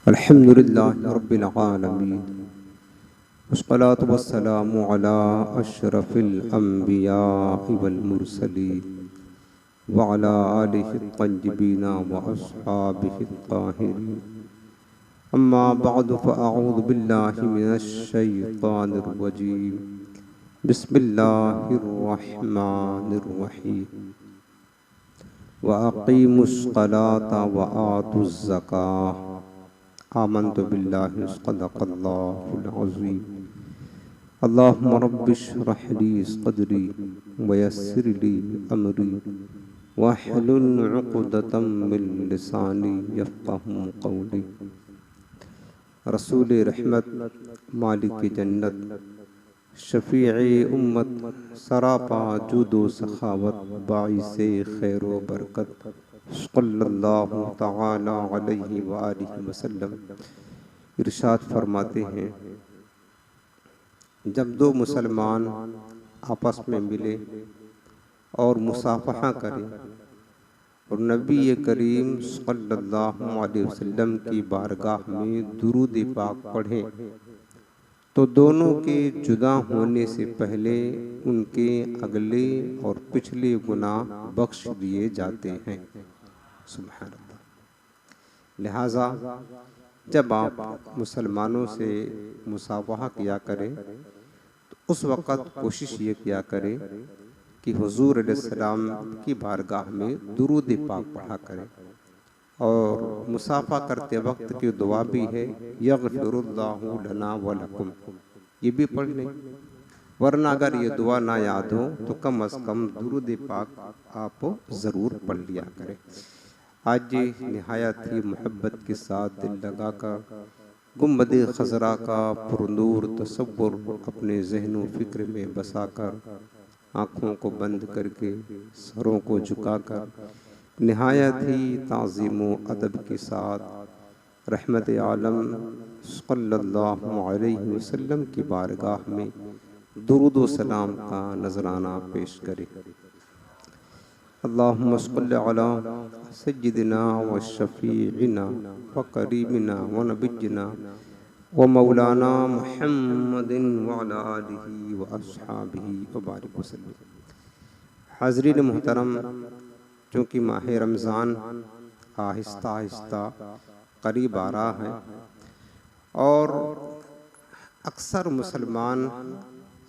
अल्हम्दुलिल्लाहि रब्बिल आलमीन वस्सलातु वस्सलामु अला अशरफिल अंबियाइ वल मुरसलीन व अला आलिहि तय्यिबीन व अस्हाबिहि ताहिरीन अम्मा बअदु फ़अऊज़ु बिल्लाहि मिनश शैतानिर रजीम बिस्मिल्लाहिर रहमानिर रहीम व अक़ीमुस्सलाता व आतुज़ ज़काह आमन्तु बिल्लाहि सदक़ल्लाहुल अज़ीम अल्लाहुम्मा रब्बिश्रह ली सदरी व यस्सिर ली अमरी वहलुल उक़दतम मिन लिसानी यफ़क़हू क़ौली। रसूल रहमत, मालिक जन्नत, शफ़ीए उम्मत, सरापा जुदो सखावत, बाइसे खैर व बरकत सल्लल्लाहु तआला अलैहि व आलिहि वसल्लम इरशाद फरमाते हैं, जब दो मुसलमान आपस में मिले और मुसाफहा करें और नबी करीम सल्लल्लाहु अलैहि वसल्लम की बारगाह में दुरूद पाक पढ़ें तो दोनों के जुदा होने से पहले उनके अगले और पिछले गुनाह बख्श दिए जाते हैं। सुभान अल्लाह। लिहाजा जब आप मुसलमानों से मुसाफहा किया करें तो उस वक़्त कोशिश ये किया करें कि हुजूर अलैहिस्सलाम की बारगाह में दुरूद पाक पढ़ा करें। और मुसाफा करते वक्त की दुआ भी है, यग़फ़िरुल्लाहु लना व लकुम, ये भी पढ़ लें। वरना अगर ये दुआ ना याद हो तो कम अज़ कम दुरूद पाक आप ज़रूर पढ़ लिया करें। आज निहायत ही मोहब्बत के साथ दिल लगाकर गुंबद खज़रा का पुरनूर तसव्वुर अपने ज़हन व फ़िक्र में बसाकर आँखों को बंद करके सरों को झुकाकर निहायत ही ताज़ीम व अदब के साथ रहमत आलम सल्लल्लाहु अलैहि वसल्लम की बारगाह में दुरूद व सलाम का नजराना पेश करें। अल्लाहुम्मा सल्लि अला सय्यिदिना व शफ़ीइना व करीमिना व नबिय्यिना व मौलाना मुहम्मदिन व अला आलिहि व अस्हाबिहि व बारिक वसल्लम। हाज़रीन मोहतरम, चूँकि माह रमज़ान आहिस्ता आहिस्ता करीब आ रहा है और अक्सर मुसलमान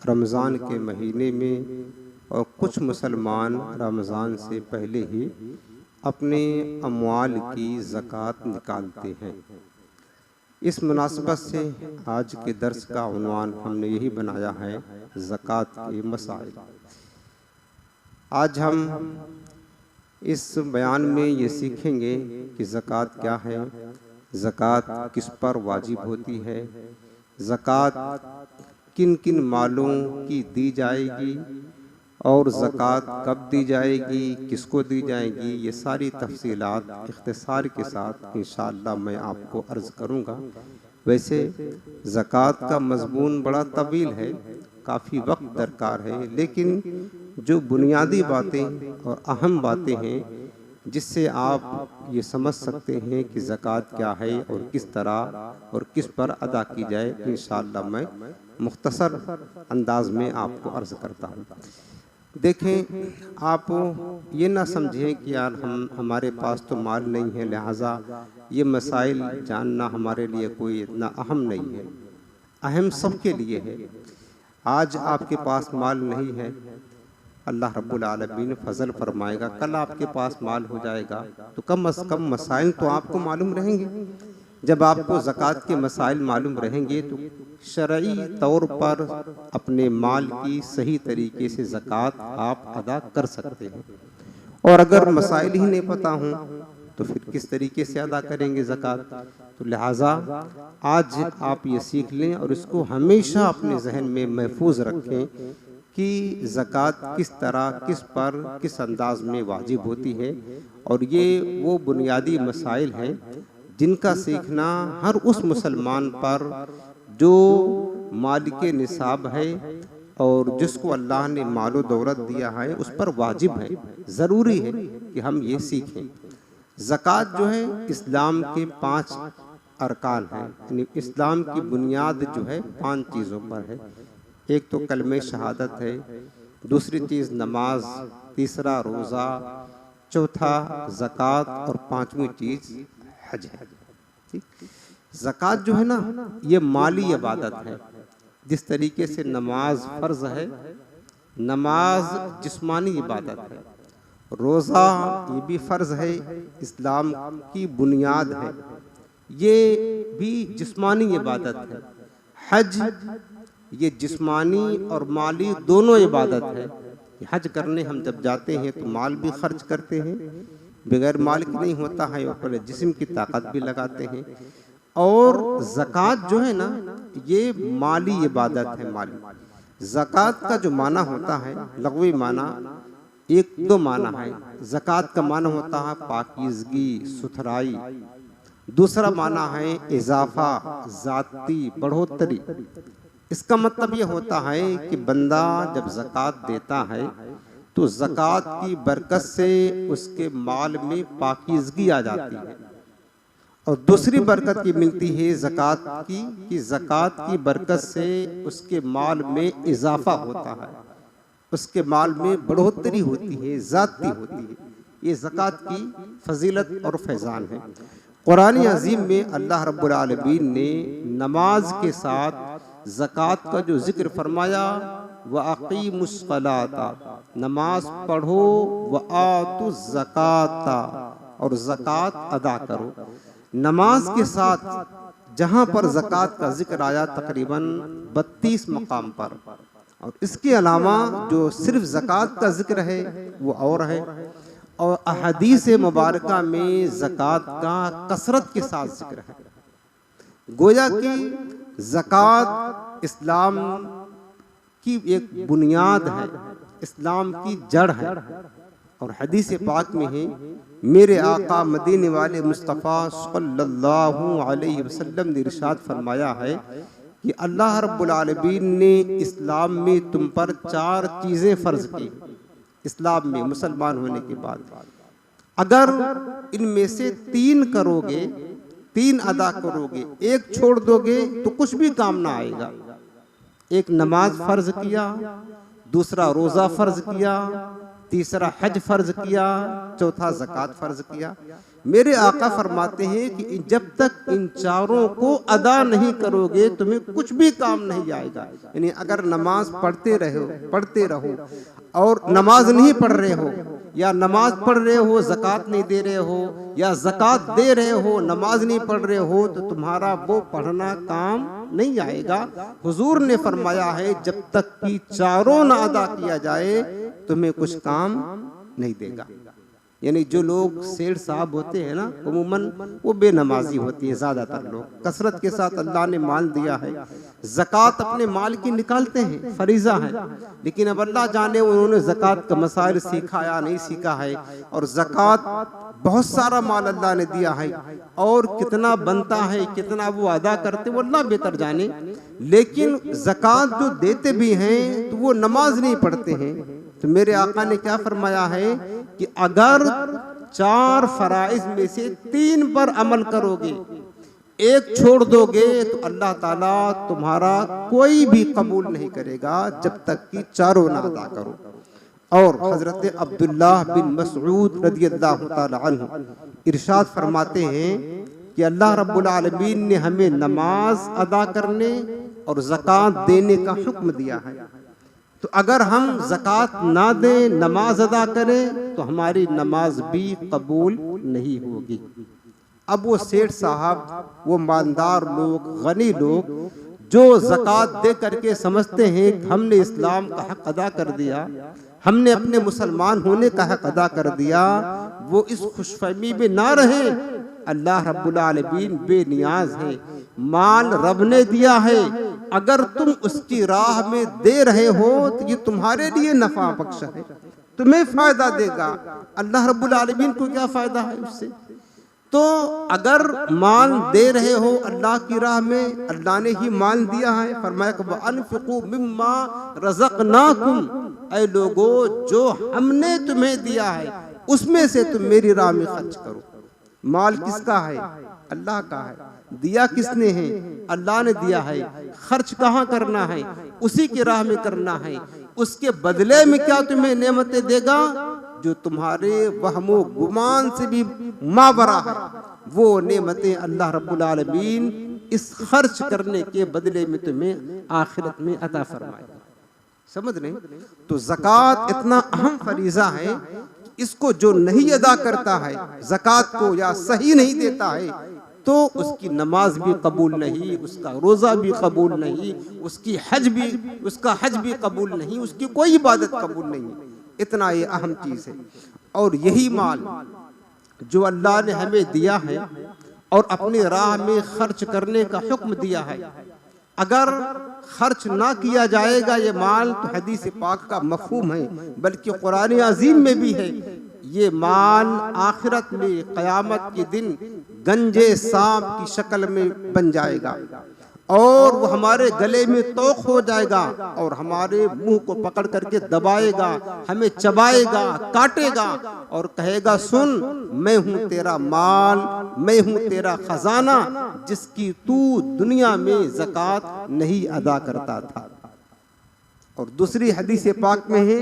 रमज़ान के महीने में और कुछ मुसलमान रमज़ान से पहले ही अपने अमवाल की ज़कात निकालते हैं। इस मुनासिबत से आज के दर्स का उन्वान हमने यही बनाया है, ज़कात के मसाइल। आज हम इस बयान में ये सीखेंगे कि ज़कात क्या है, ज़कात किस पर वाजिब होती है, ज़कात किन किन मालों की दी जाएगी और ज़कात कब दी जाएगी, किसको दी जाएगी, ये सारी तफसीलात इख्तिसार के साथ इंशाअल्लाह मैं आपको अर्ज़ करूँगा। वैसे ज़कात का मज़मून बड़ा तवील है, काफ़ी वक्त दरकार है, लेकिन जो बुनियादी बातें और अहम बातें हैं जिससे आप ये समझ सकते हैं कि ज़कात क्या है और किस तरह और किस पर अदा की जाए, इंशाअल्लाह मैं मुख्तसर अंदाज में आपको अर्ज़ करता हूँ। देखें, आप ये ना समझें कि यार हमारे पास तो माल नहीं है, लिहाजा ये मसाइल जानना हमारे लिए कोई इतना अहम नहीं है। अहम सबके लिए है। आज आपके पास माल नहीं है, अल्लाह रब्बुल आलमीन फजल फरमाएगा, कल आपके पास माल हो जाएगा तो कम अज़ कम मसाइल तो आपको मालूम रहेंगे। जब आपको ज़कात के मसाइल मालूम रहेंगे तो शरई तौर पर अपने माल की सही तरीके से ज़कात आप अदा कर सकते हैं। और अगर मसाइल ही नहीं पता हों तो फिर किस तरीके से अदा करेंगे ज़कात। तो लिहाजा आज आप ये सीख लें और इसको हमेशा अपने जहन में महफूज रखें कि ज़कात किस तरह, किस पर, किस अंदाज में वाजिब होती है। और ये वो बुनियादी मसाइल हैं जिनका सीखना हर उस मुसलमान पर जो मालिक निसाब है और जिसको अल्लाह ने मालो दौलत दिया है उस पर वाजिब है, ज़रूरी है कि हम ये सीखें। ज़कात जो है इस्लाम के 5 अरकान हैं, यानी इस्लाम की बुनियाद जो है 5 चीज़ों पर है। एक तो कलमे शहादत है, दूसरी चीज़ नमाज, तीसरा रोज़ा, चौथा ज़कात और 5वीं चीज़ हज है। ठीक, ज़कात जो है ना ये माली इबादत है। जिस तरीके से नमाज फ़र्ज़ है, नमाज जिस्मानी इबादत है, रोज़ा ये भी फ़र्ज़ है, इस्लाम की बुनियाद है, ये भी जिस्मानी इबादत है। हज ये जिस्मानी और माली दोनों इबादत है। हज करने हम जब जाते हैं तो माल भी खर्च करते हैं, बगैर माल के नहीं होता है, और पहले जिस्म की ताकत भी लगाते हैं। और ज़कात जो है ना ये माली इबादत है। माली ज़कात का जो माना होता है, लग़वी माना, एक दो माना है। ज़कात का माना होता है पाकीज़गी, सुथराई। दूसरा माना है इजाफा, ज़ाती बढ़ोतरी। इसका मतलब ये होता है कि बंदा जब ज़कात देता है तो ज़कात की बरकत से उसके माल में पाकीज़गी आ जाती है। और दूसरी बरकत की मिलती है ज़कात की, कि ज़कात की बरकत से उसके माल में इजाफा होता है, उसके माल में बढ़ोतरी होती है, ज़ाती होती है। ये ज़कात की फजीलत और फैज़ान है। कुरान अज़ीम में अल्लाह रब्बुल आलमीन ने नमाज के साथ ज़कात का जो जिक्र फरमाया, व अक़ीमुस्सलाता, नमाज पढ़ो, व आतुज़ ज़काता, और ज़कात अदा करो। नमाज के साथ जहाँ पर ज़कात का जिक्र आया तकरीबन 32 मकाम पर, और इसके अलावा जो सिर्फ ज़कात का जिक्र है वो और है। और अहदीस मुबारका में ज़कात का कसरत के साथ जिक्र है। गोया कि ज़कात इस्लाम की एक बुनियाद है, इस्लाम की जड़ है। और हदीस पाक में है, मेरे आका मदीने वाले मुस्तफ़ा सल्लल्लाहु अलैहि वसल्लम ने इरशाद फरमाया है कि अल्लाह रब्बुल आलमीन ने इस्लाम में तुम पर 4 चीज़ें फ़र्ज़ की। इस्लाम में मुसलमान होने के बाद अगर इनमें से 3 करोगे, 3 अदा करोगे, एक छोड़ दोगे तो कुछ भी काम ना आएगा। एक नमाज फ़र्ज़ किया, दूसरा रोज़ा फ़र्ज़ किया, तीसरा हज फ़र्ज़ किया, चौथा ज़कात फ़र्ज़ किया। मेरे आका फरमाते हैं कि जब तक इन चारों को अदा नहीं करोगे तुम्हें कुछ भी काम नहीं आएगा। यानी अगर नमाज पढ़ते रहो और नमाज नहीं पढ़ रहे हो, या नमाज पढ़ रहे हो ज़कात नहीं दे रहे हो, या ज़कात दे रहे हो नमाज नहीं पढ़ रहे हो, तो तुम्हारा वो पढ़ना काम नहीं आएगा। हुजूर ने फरमाया है जब तक कि चारों ना अदा किया जाए तुम्हें कुछ काम नहीं देगा। यानी जो लोग सेठ साहब होते हैं ना, उम्मन वो बेनमाजी होती है। ज़्यादातर लोग कसरत के साथ अल्लाह ने माल दिया है, ज़कात अपने माल की निकालते हैं, फरीज़ा है, लेकिन अब अल्लाह जाने उन्होंने ज़कात का मसाइल सीखा या नहीं सीखा है। और ज़कात बहुत सारा माल अल्लाह ने दिया है, और कितना बनता है, कितना वो अदा करते वो अल्लाह बेहतर जाने। लेकिन ज़कात जो देते भी हैं तो वो नमाज नहीं पढ़ते हैं। तो मेरे आका ने क्या फरमाया है कि अगर 4 फराइज़ में से 3 पर अमल करोगे, एक छोड़ दोगे, तो अल्लाह ताला तुम्हारा कोई भी कबूल नहीं करेगा जब तक कि चारों ना अदा करो। और हजरत अब्दुल्लाह बिन मसऊद रदियल्लाहु ताला अन्हु इरशाद फरमाते हैं कि अल्लाह रब्बुल आलमीन ने हमें नमाज अदा करने और ज़कात देने का हुक्म दिया है। तो अगर हम ज़कात ना दें, नमाज अदा करें, तो हमारी नमाज भी कबूल नहीं होगी। अब वो सेठ साहब, वो मालदार लोग, गनी लोग जो ज़कात दे करके समझते हैं कि हमने इस्लाम का हक अदा कर दिया, हमने अपने मुसलमान होने का हक अदा कर दिया, वो इस खुशफहमी में ना रहे। अल्लाह रब्बुल आलमीन बेनियाज है, माल रब ने दिया है, अगर तुम उसकी राह में दे रहे हो तो ये तुम्हारे लिए नफा बख्श है, तुम्हें फायदा देगा। अल्लाह रब्बुल आलमीन को क्या फायदा है उससे? तो अगर माल दे रहे हो अल्लाह की राह में, अल्लाह ने ही माल दिया है। फरमाया अनफिकू मिम्मा रज़क़नाकुम, ऐ लोगो जो हमने तुम्हें दिया है उसमें से तुम मेरी राह में खर्च करो। माल किसका है? अल्लाह का है। दिया किसने है? अल्लाह ने दिया है। खर्च कहाँ करना है? उसी की राह में करना है। उसके बदले में क्या तुम्हें नेमतें देगा? जो तुम्हारे वहमो गुमान से भी मावरा है, वो नेमतें अल्लाह रब्बुल आलमीन इस खर्च करने के बदले में तुम्हें आखिरत में अता फरमाएगा। समझ रहे? तो ज़कात इतना अहम फरीज़ा है, इसको जो नहीं अदा करता है ज़कात को या सही नहीं देता है, तो उसकी नमाज भी कबूल नहीं, उसका रोज़ा भी कबूल नहीं, उसका हज भी कबूल नहीं, उसकी कोई इबादत कबूल नहीं। इतना ये अहम चीज़ है। और यही माल जो अल्लाह ने हमें दिया है और अपनी राह में खर्च करने का हुक्म दिया है, अगर खर्च ना किया जाएगा ये माल, तो हदीस पाक का मफहूम है, बल्कि कुरान अजीम में भी है, ये माल आखिरत में क़यामत के दिन गंजे सांप की शक्ल में बन जाएगा और वो हमारे गले में तोक हो जाएगा और हमारे मुंह को पकड़ करके दबाएगा, हमें चबाएगा, काटेगा और कहेगा, सुन, मैं हूं तेरा माल, मैं हूं तेरा खजाना, जिसकी तू दुनिया में ज़कात नहीं अदा करता था। और दूसरी हदीस पाक में है,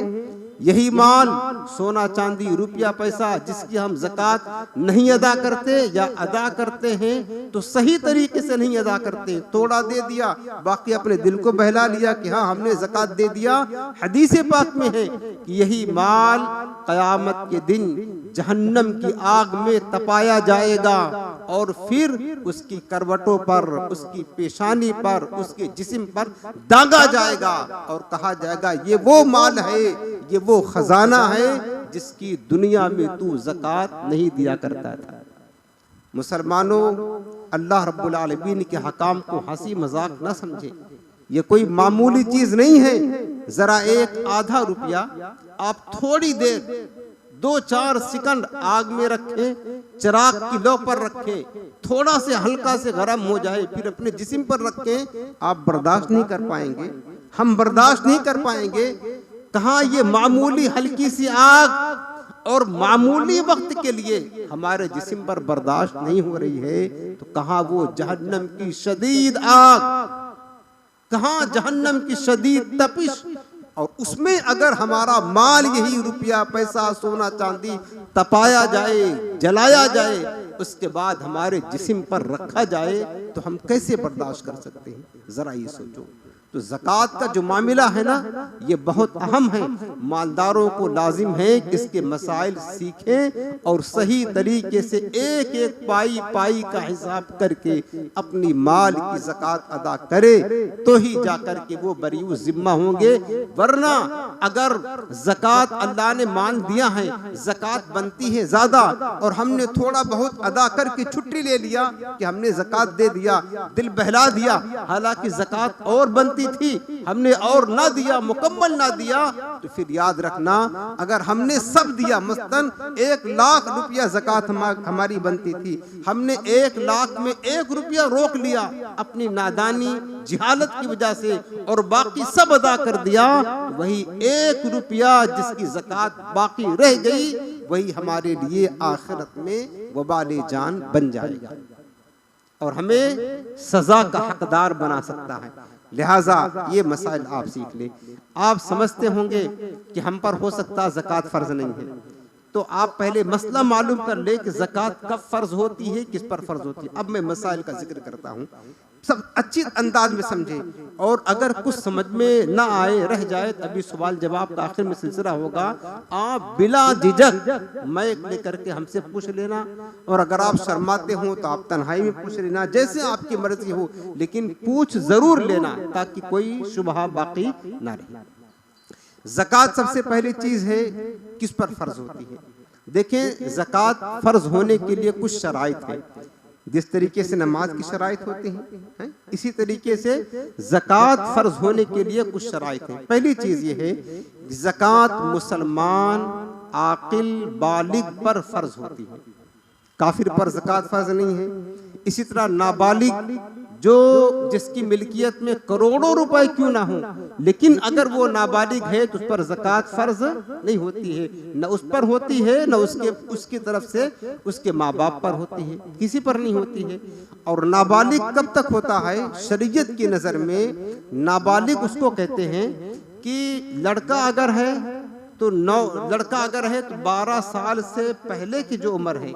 यही माल सोना चांदी रुपया पैसा जिसकी हम ज़कात नहीं अदा करते या अदा करते हैं तो सही तरीके से नहीं अदा करते, थोड़ा दे दिया, बाकी अपने दिल को बहला लिया कि हाँ हमने ज़कात दे दिया। हदीस पाक में है कि यही माल क़यामत के दिन जहन्नम की आग में तपाया जाएगा और फिर उसकी करवटों पर, उसकी पेशानी पर, उसके जिस्म पर दागा जाएगा और कहा जाएगा, ये वो माल है, ये वो खजाना है जिसकी दुनिया में तू ज़कात नहीं दिया करता था। मुसलमानों, अल्लाह रब्बुल आलमीन के हकाम को हंसी मजाक न समझे, ये कोई मामूली चीज नहीं है। जरा एक आधा रुपया आप थोड़ी देर 2-4 सेकंड आग में रखें, चिराग की लौ पर रखें, थोड़ा से हल्का से गर्म हो जाए, फिर अपने जिस्म पर रखें, आप बर्दाश्त नहीं कर पाएंगे, हम बर्दाश्त नहीं कर पाएंगे। कहाँ ये मामूली हल्की सी आग और मामूली वक्त के लिए हमारे जिस्म पर बर्दाश्त नहीं हो रही है, तो कहाँ वो जहन्नम की शदीद आग, कहाँ जहन्नम की शदीद तपिश। और उसमें अगर हमारा माल यही रुपया पैसा सोना चांदी तपाया जाए, जलाया जाए, उसके बाद हमारे जिस्म पर रखा जाए, तो हम कैसे बर्दाश्त कर सकते हैं? जरा ये सोचो। तो ज़कात का जो मामला है ना, ये बहुत अहम है। मालदारों को लाजिम है कि इसके मसाइल सीखें और सही तरीके से एक एक पाई पाई का हिसाब करके अपनी माल की ज़कात अदा करे, तो ही जाकर के वो बरीउ ज़िम्मा होंगे। वरना अगर ज़कात अल्लाह ने मान दिया है, ज़कात बनती है ज़्यादा और हमने थोड़ा बहुत अदा करके छुट्टी ले लिया कि हमने ज़कात दे दिया, दिल बहला दिया, हालांकि ज़कात और बनती थी, हमने और ना दिया, मुकम्मल ना दिया, तो फिर याद रखना, अगर हमने सब दिया, मसलन 1 लाख रुपया ज़कात हमारी बनती थी, हमने 1 लाख में 1 रुपया रोक लिया अपनी नादानी जिहालत की वजह से और बाकी सब अदा कर दिया, वही 1 रुपया जिसकी ज़कात बाकी रह गई, वही हमारे लिए आखिरत में वबाले जान बन जाएगा और हमें सजा का हकदार बना सकता है। लिहाजा ये मसाइल आप सीख ले। आप समझते होंगे कि हम पर हो सकता ज़कात फ़र्ज नहीं है, तो आप पहले मसला मालूम कर ले कि ज़कात कब फ़र्ज होती है, किस पर फ़र्ज होती है। अब मैं मसाइल का जिक्र करता हूँ, सब अच्छी अंदाज में समझे, और अगर कुछ समझ में ना आए, रह जाए, तभी सवाल जवाब का आखिर में सिलसिला होगा। आप बिला झिझक माइक लेकर के हमसे पूछ लेना, और अगर आप शर्माते हो तो आप तन्हाई में पूछ लेना, जैसे आपकी मर्जी हो, लेकिन पूछ जरूर लेना ताकि कोई शुबहा बाकी ना रहे। ज़कात सबसे पहली चीज है, किस पर फर्ज होती है। देखें, ज़कात फर्ज होने के लिए कुछ शराइत है। जिस तरीके से नमाज की शराइत होती हैं, इसी तरीके से ज़कात फर्ज होने के लिए कुछ शराइत हैं। पहली चीज ये है, ज़कात मुसलमान आकिल बालिग पर फर्ज होती है, काफिर पर ज़कात फर्ज नहीं है। इसी तरह नाबालिग जो जिसकी मिल्कियत में करोड़ों रुपए क्यों ना हो, लेकिन अगर वो नाबालिग है तो उस पर ज़कात फर्ज नहीं होती है, न उस पर होती है न उसकी तरफ से उसके माँ बाप पर होती है, किसी पर नहीं होती है। और नाबालिग कब तक होता है? शरीयत की नज़र में नाबालिग उसको कहते हैं कि लड़का अगर है तो 12 साल से पहले की जो उम्र है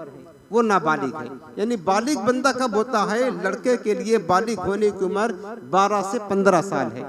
वो नाबालिग है। यानी बालिग बंदा कब होता है? लड़के के लिए बालिग होने की उम्र 12 से 15 साल है।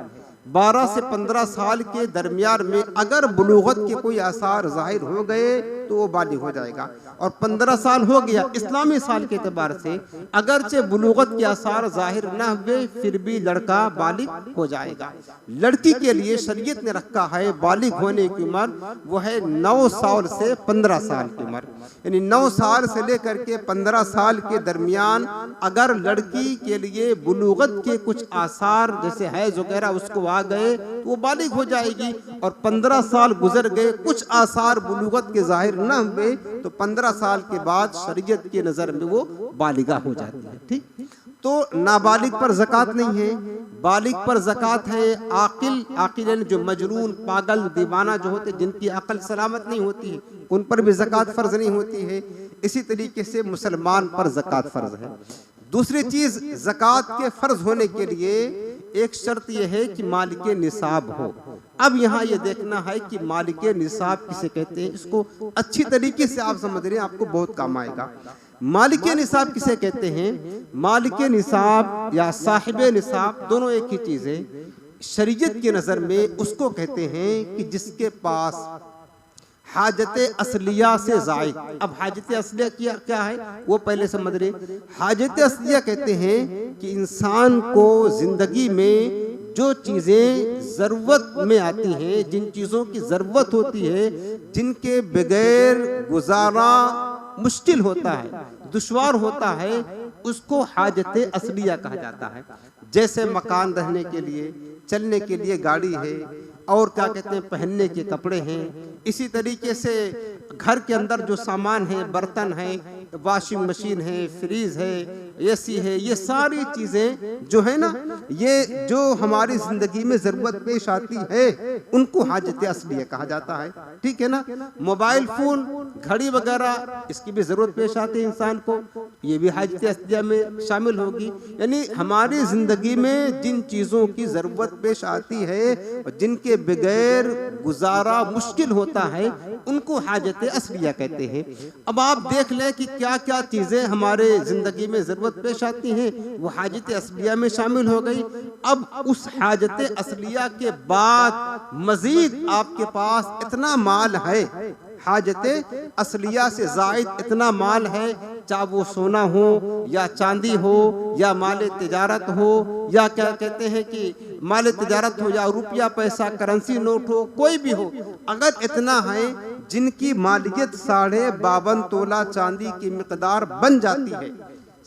12 से 15 साल के दरमियान में अगर बुलूगत के कोई आसार जाहिर हो गए तो वो बालिग हो जाएगा। और 15 साल हो गया इस्लामी साल के एतबार से, अगरचे बुलूगत के आसार जाहिर न हुए फिर भी लड़का बालिग हो जाएगा। लड़की के लिए शरीयत ने रखा है बालिग होने की उम्र वो है 9 साल से 15 साल की उम्र। यानी 9 साल से लेकर के 15 साल के दरमियान अगर लड़की के लिए बुलूगत के कुछ आसार जैसे हैज वगैरह उसको आ गए तो वो बालिग हो जाएगी। और 15 साल गुजर गए, कुछ आसार बुलूगत के जाहिर न हुए तो 15 साल के बाद शरीयत की नजर में वो बालिगा हो जाती है। ठीक, तो नाबालिग पर ज़कात नहीं है, बालिग पर ज़कात है। आकिल जो मजनून पागल दीवाना जो होते जिनकी अकल सलामत नहीं होती है उन पर भी ज़कात फ़र्ज नहीं होती है। इसी तरीके से मुसलमान पर ज़कात फ़र्ज है। दूसरी चीज़, ज़कात के फ़र्ज होने के लिए एक शर्त यह है कि मालिके निसाब हो। अब यहाँ ये देखना है कि मालिके निसाब किसे कहते हैं, इसको अच्छी तरीके से आप समझ रहे हैं, आपको बहुत काम आएगा। मालिके निसाब किसे कहते हैं? मालिके निसाब या साहिबे निसाब दोनों एक ही चीज़ है। शरीयत की नज़र में उसको कहते हैं कि जिसके पास हाजत असलिया से जायद। अब हाजत असलिया क्या है वो पहले समझ रहे। हाजत असलिया कहते हैं कि इंसान को जिंदगी में जो चीज़ें ज़रूरत में आती हैं, जिन चीज़ों की ज़रूरत होती है, जिनके बगैर गुजारा मुश्किल होता है, दुश्वार होता है, उसको हाजत असलिया कहा जाता है। जैसे मकान रहने के लिए, चलने के लिए गाड़ी है, और क्या कहते हैं पहनने के कपड़े हैं। इसी तरीके से घर के अंदर जो सामान है, बर्तन है, वॉशिंग मशीन है, फ्रीज है, एसी है, ये सारी चीज़ें जो है ना, ये जो हमारी ज़िंदगी में ज़रूरत पेश आती है उनको हाजत असलिया कहा जाता है। ठीक है ना। मोबाइल फ़ोन, घड़ी वगैरह, इसकी भी ज़रूरत पेश आती है इंसान को, ये भी हाजत असलिया में शामिल होगी। यानी हमारी ज़िंदगी में जिन चीज़ों की ज़रूरत पेश आती है और जिनके बगैर गुजारा मुश्किल होता है उनको हाजत असलिया कहते हैं। अब आप देख लें कि क्या क्या चीज़ें हमारे ज़िंदगी में ज़रूरत पेश आती हैं, वो हाजत असलिया में शामिल हो गई। अब उस हाजत असलिया के बाद मज़ीद आपके पास इतना माल है, हाजत असलिया से ज़ायद इतना माल है, चाहे वो सोना हो या चांदी हो या माल तिजारत हो या क्या कहते हैं कि माल तिजारत हो या रुपया पैसा करेंसी नोट हो, कोई भी हो, अगर इतना है जिनकी मालियत 52.5 तोला चांदी की मिकदार बन जाती है,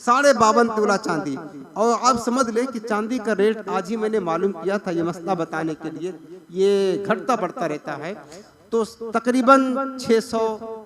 52.5 तोला चांदी। और आप समझ लें कि चांदी का रेट आज ही मैंने मालूम किया था, ये मसला बताने के लिए, ये घटता बढ़ता रहता है, तो तकरीबन 600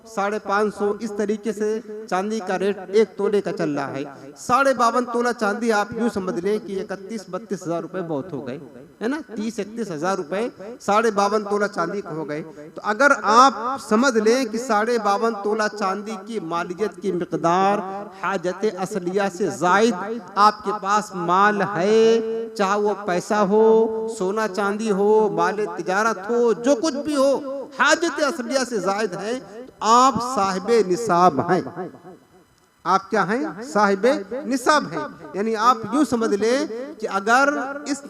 550 इस तरीके से चांदी का रेट 1 तोले का चल रहा है। 52.5 तोला चांदी आप यूँ समझ लें कि 31-32 हज़ार रुपये बहुत हो गए, है ना। 30-31 हज़ार रुपये 52.5 तोला चांदी के हो गए। तो अगर आप समझ लें कि 52.5 तोला चांदी की मालियत की मिकदार हाजत असलिया से ज़ायद आपके पास माल है, चाहे वो पैसा हो, सोना चांदी हो, माल तिजारत हो, जो कुछ भी हो, हाजत असलिया से जायद है, तो आप साहिबे निसाब हैं। आप क्या हैं? साहिबे निसाब हैं। यानी आप यूं समझ लें कि अगर इस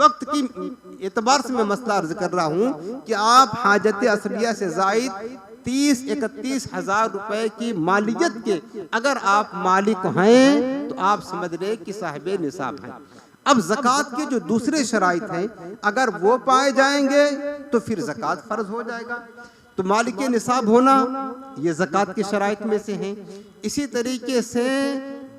वक्त की एतबार से मैं मसला अर्ज कर रहा हूं कि आप हाजत असलिया से जायद 30-31 हज़ार रुपए की मालियत के अगर आप मालिक हैं तो आप समझ लें कि साहिबे निसाब हैं। अब ज़कात के जो दूसरे शराइत हैं, अगर वो पाए जाएंगे तो फिर ज़कात फ़र्ज हो जाएगा। तो मालिके निसाब होना ये ज़कात के शराइत में से हैं। इसी तरीके से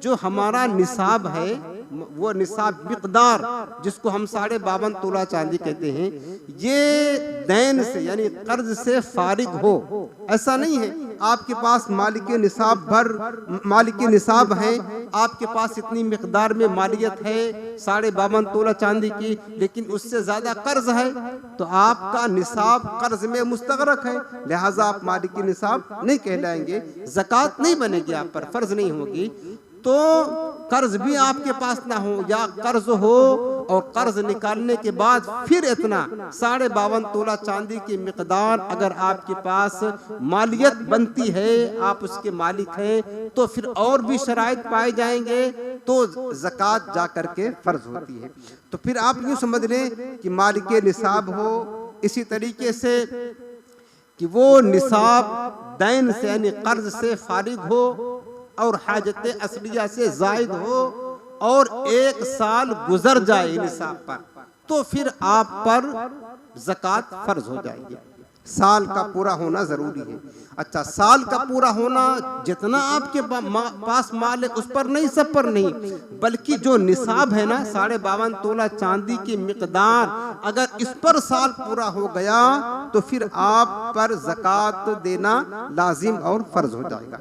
जो हमारा निसाब है वो निसाब मिकदार जिसको हम 52.5 तोला चांदी कहते हैं, ये दैन से यानी कर्ज से फारिग हो। ऐसा नहीं है आपके पास मालिक निसाब है, आपके पास इतनी मिकदार में मालियत है 52.5 तोला चांदी की, लेकिन उससे ज्यादा कर्ज है, तो आपका निसाब कर्ज में मुस्तगरक है, लिहाजा आप मालिक निसाब नहीं कहलाएंगे, ज़कात नहीं बनेगी, आप पर फर्ज नहीं होगी। तो कर्ज भी आपके पास ना हो या कर्ज हो और कर्ज निकालने के बाद फिर इतना 52.5 तोला चांदी की मिकदार अगर आपके पास मालियत बनती है, आप उसके मालिक हैं, तो फिर और भी शराइत पाए जाएंगे, तो ज़कात जा करके फर्ज होती है। तो फिर आप यूँ समझ लें कि मालिक निसाब हो, इसी तरीके से कि वो निसाब दैन से यानी कर्ज से फारिग हो और हाजत असलिया से जायद हो और 1 साल गुजर जाए निसाब पर, तो फिर आप पर ज़कात फर्ज हो जाएगी। साल का पूरा होना जरूरी है। अच्छा, साल का पूरा होना, जितना आपके पास माल है उस पर नहीं, सब पर नहीं, बल्कि जो निसाब है ना 52.5 तोला चांदी की मिकदार, अगर इस पर साल पूरा हो गया तो फिर आप पर ज़कात देना लाजिम और फर्ज हो जाएगा।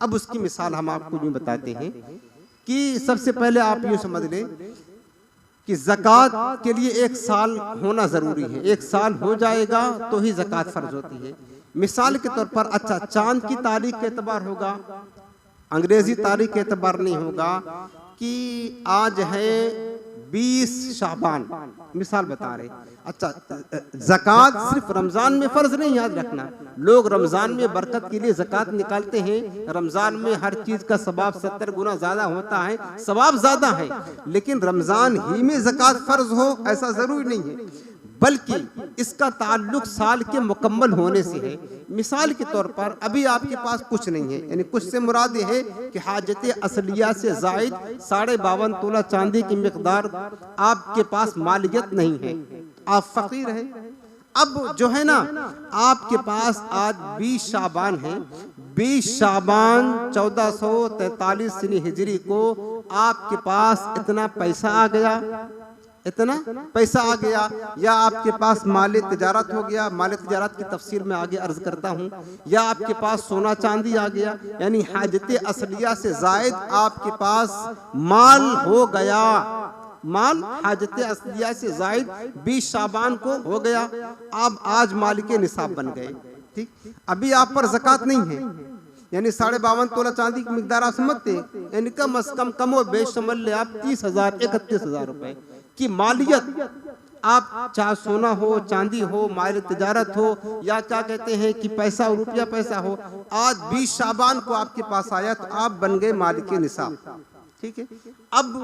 अब उसकी मिसाल हम आपको यूँ बताते हैं कि सबसे पहले आप यूँ समझ लें कि ज़कात के लिए 1 साल होना ज़रूरी है, 1 साल हो जाएगा तो ही ज़कात फ़र्ज होती है। मिसाल के तौर पर, अच्छा, चांद की तारीख के एतबार होगा, अंग्रेज़ी तारीख के एतबार नहीं होगा कि आज है 20 शाबान, मिसाल बता रहे। अच्छा, ज़कात सिर्फ रमज़ान में फ़र्ज नहीं, याद रखना, लोग रमज़ान में बरकत के लिए ज़कात निकालते हैं, रमज़ान में हर चीज़ का सवाब 70 गुना ज़्यादा होता है, सवाब ज़्यादा है, लेकिन रमज़ान ही में ज़कात फ़र्ज हो ऐसा ज़रूरी नहीं है, बल्कि इसका ताल्लुक साल के मुकम्मल होने से है। मिसाल के तौर पर अभी आपके पास कुछ नहीं है, यानी कुछ से मुराद है कि हाजत असलिया से जायद 52.5 तोला चांदी की मिकदार आपके पास मालियत नहीं है, आप फकीर हैं। अब जो है ना, आपके पास आज 20 शाबान है, 20 शाबान 1443 सनी हिजरी को आपके पास इतना पैसा आ गया, इतना पैसा आ गया, या आपके पास माल तिजारत हो गया, माल तिजारत की तफसीर में आगे अर्ज करता हूँ, या आपके पास सोना चांदी आ गया, यानी हाजत असलिया से जायद आपके पास माल हो गया, माल हाजत असलिया से जायद 20 शाबान को हो गया, अब आज मालिक निसाब बन गए। ठीक, अभी आप पर ज़कात नहीं है, यानी 52.5 तोला चांदी की मिकदार आप समझते, यानी कम अज कम कमो बेश समझ ले आप 30,000 31,000 रुपए की मालियत, आप चाहे सोना हो, चांदी हो, माल तिजारत हो, या क्या कहते हैं कि पैसा रुपया पैसा हो, आज 20 शाबान को आपके पास आया तो आप बन गए मालिक निसाब। ठीक है, अब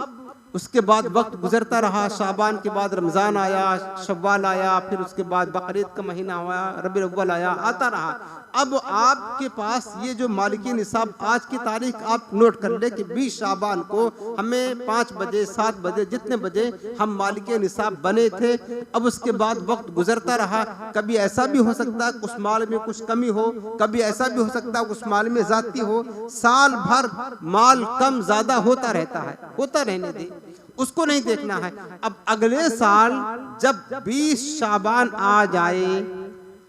उसके बाद वक्त गुजरता रहा, शाबान के बाद रमज़ान आया, शव्वाल आया, फिर उसके बाद बकरीद का महीना हुआ, रबीउल अव्वल आया, आता रहा। अब आपके पास ये जो मालिकी निसाब, आज की तारीख आप नोट कर ले कि 20 शाबान को हमें 5 बजे 7 बजे जितने बजे हम मालिकी निसाब बने थे। अब उसके बाद वक्त गुजरता रहा, कभी ऐसा भी हो सकता है उस माल में कुछ कमी हो, कभी ऐसा भी हो सकता है उस माल में ज़्यादती हो, साल भर माल कम ज़्यादा होता रहता है, होता रहने दे, उसको नहीं देखना है। अब अगले साल जब 20 शाबान आ जाए,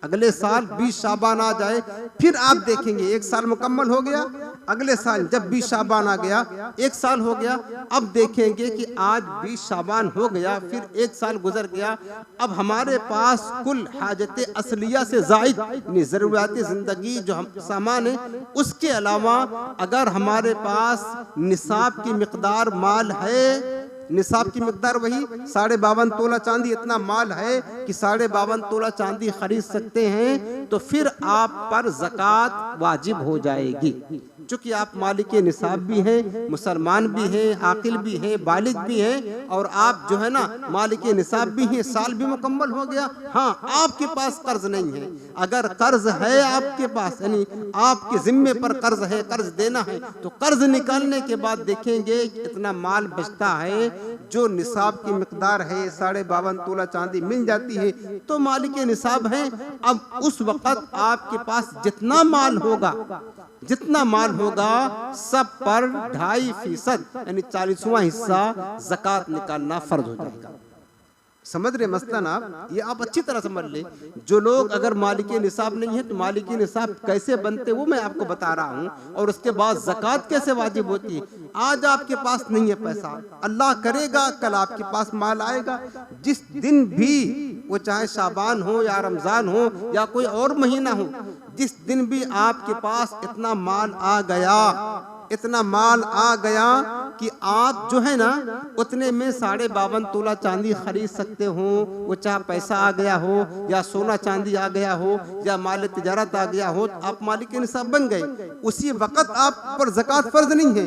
अगले साल 20 शाबान आ जाए, फिर आप देखेंगे 1 साल मुकम्मल हो गया, अगले साल जब 20 शाबान आ गया 1 साल हो गया, अब देखेंगे कि आज 20 शाबान हो गया, फिर 1 साल गुजर गया, अब हमारे पास कुल हाजत असलिया से ज़ायद ज़रूरियात ज़िंदगी जो हम सामान है, उसके अलावा अगर हमारे पास निसाब की मिकदार माल है, निसाब की मिकदार वही 52.5 तोला चांदी, इतना माल है कि 52.5 तोला चांदी खरीद सकते हैं, तो फिर आप पर ज़कात वाजिब हो जाएगी। चूँकि आप मालिक निसाब भी हैं, मुसलमान भी हैं, आकिल भी हैं, बालिग भी हैं, और आप जो है ना मालिक निसाब भी हैं, साल भी मुकम्मल हो गया। हाँ, आपके पास कर्ज नहीं है, अगर कर्ज है आपके पास, यानी आपके जिम्मे पर कर्ज है, कर्ज देना है, तो कर्ज निकालने के बाद देखेंगे इतना माल बचता है जो निसाब की मिकदार है, 52.5 तोला चांदी मिल जाती है, तो मालिक निसाब है। अब उस वक्त आपके पास जितना माल होगा, जितना माल होगा सब पर 2.5% यानी 40वां हिस्सा ज़कात निकालना फर्ज हो जाएगा। समझ रहे मसलन आप? ये आप अच्छी तरह समझ ले। जो लोग अगर मालिक निसाब नहीं है तो मालिक निसाब कैसे बनते वो मैं आपको बता रहा हूँ, और उसके बाद ज़कात कैसे वाजिब होती है। आज आपके पास नहीं है पैसा, अल्लाह करेगा कल आपके पास माल आएगा। जिस दिन भी वो चाहे शाबान हो या रमज़ान हो या कोई और महीना हो, जिस दिन भी आपके पास इतना माल आ गया, इतना माल आ गया कि आप जो है ना उतने में 52.5 तोला चांदी खरीद सकते हो, वो चाहे पैसा आ गया हो या सोना चांदी आ गया हो या माल तिजारत आ गया हो, तो आप मालिक निसाब बन गए। उसी वक्त आप पर ज़कात फर्ज नहीं है।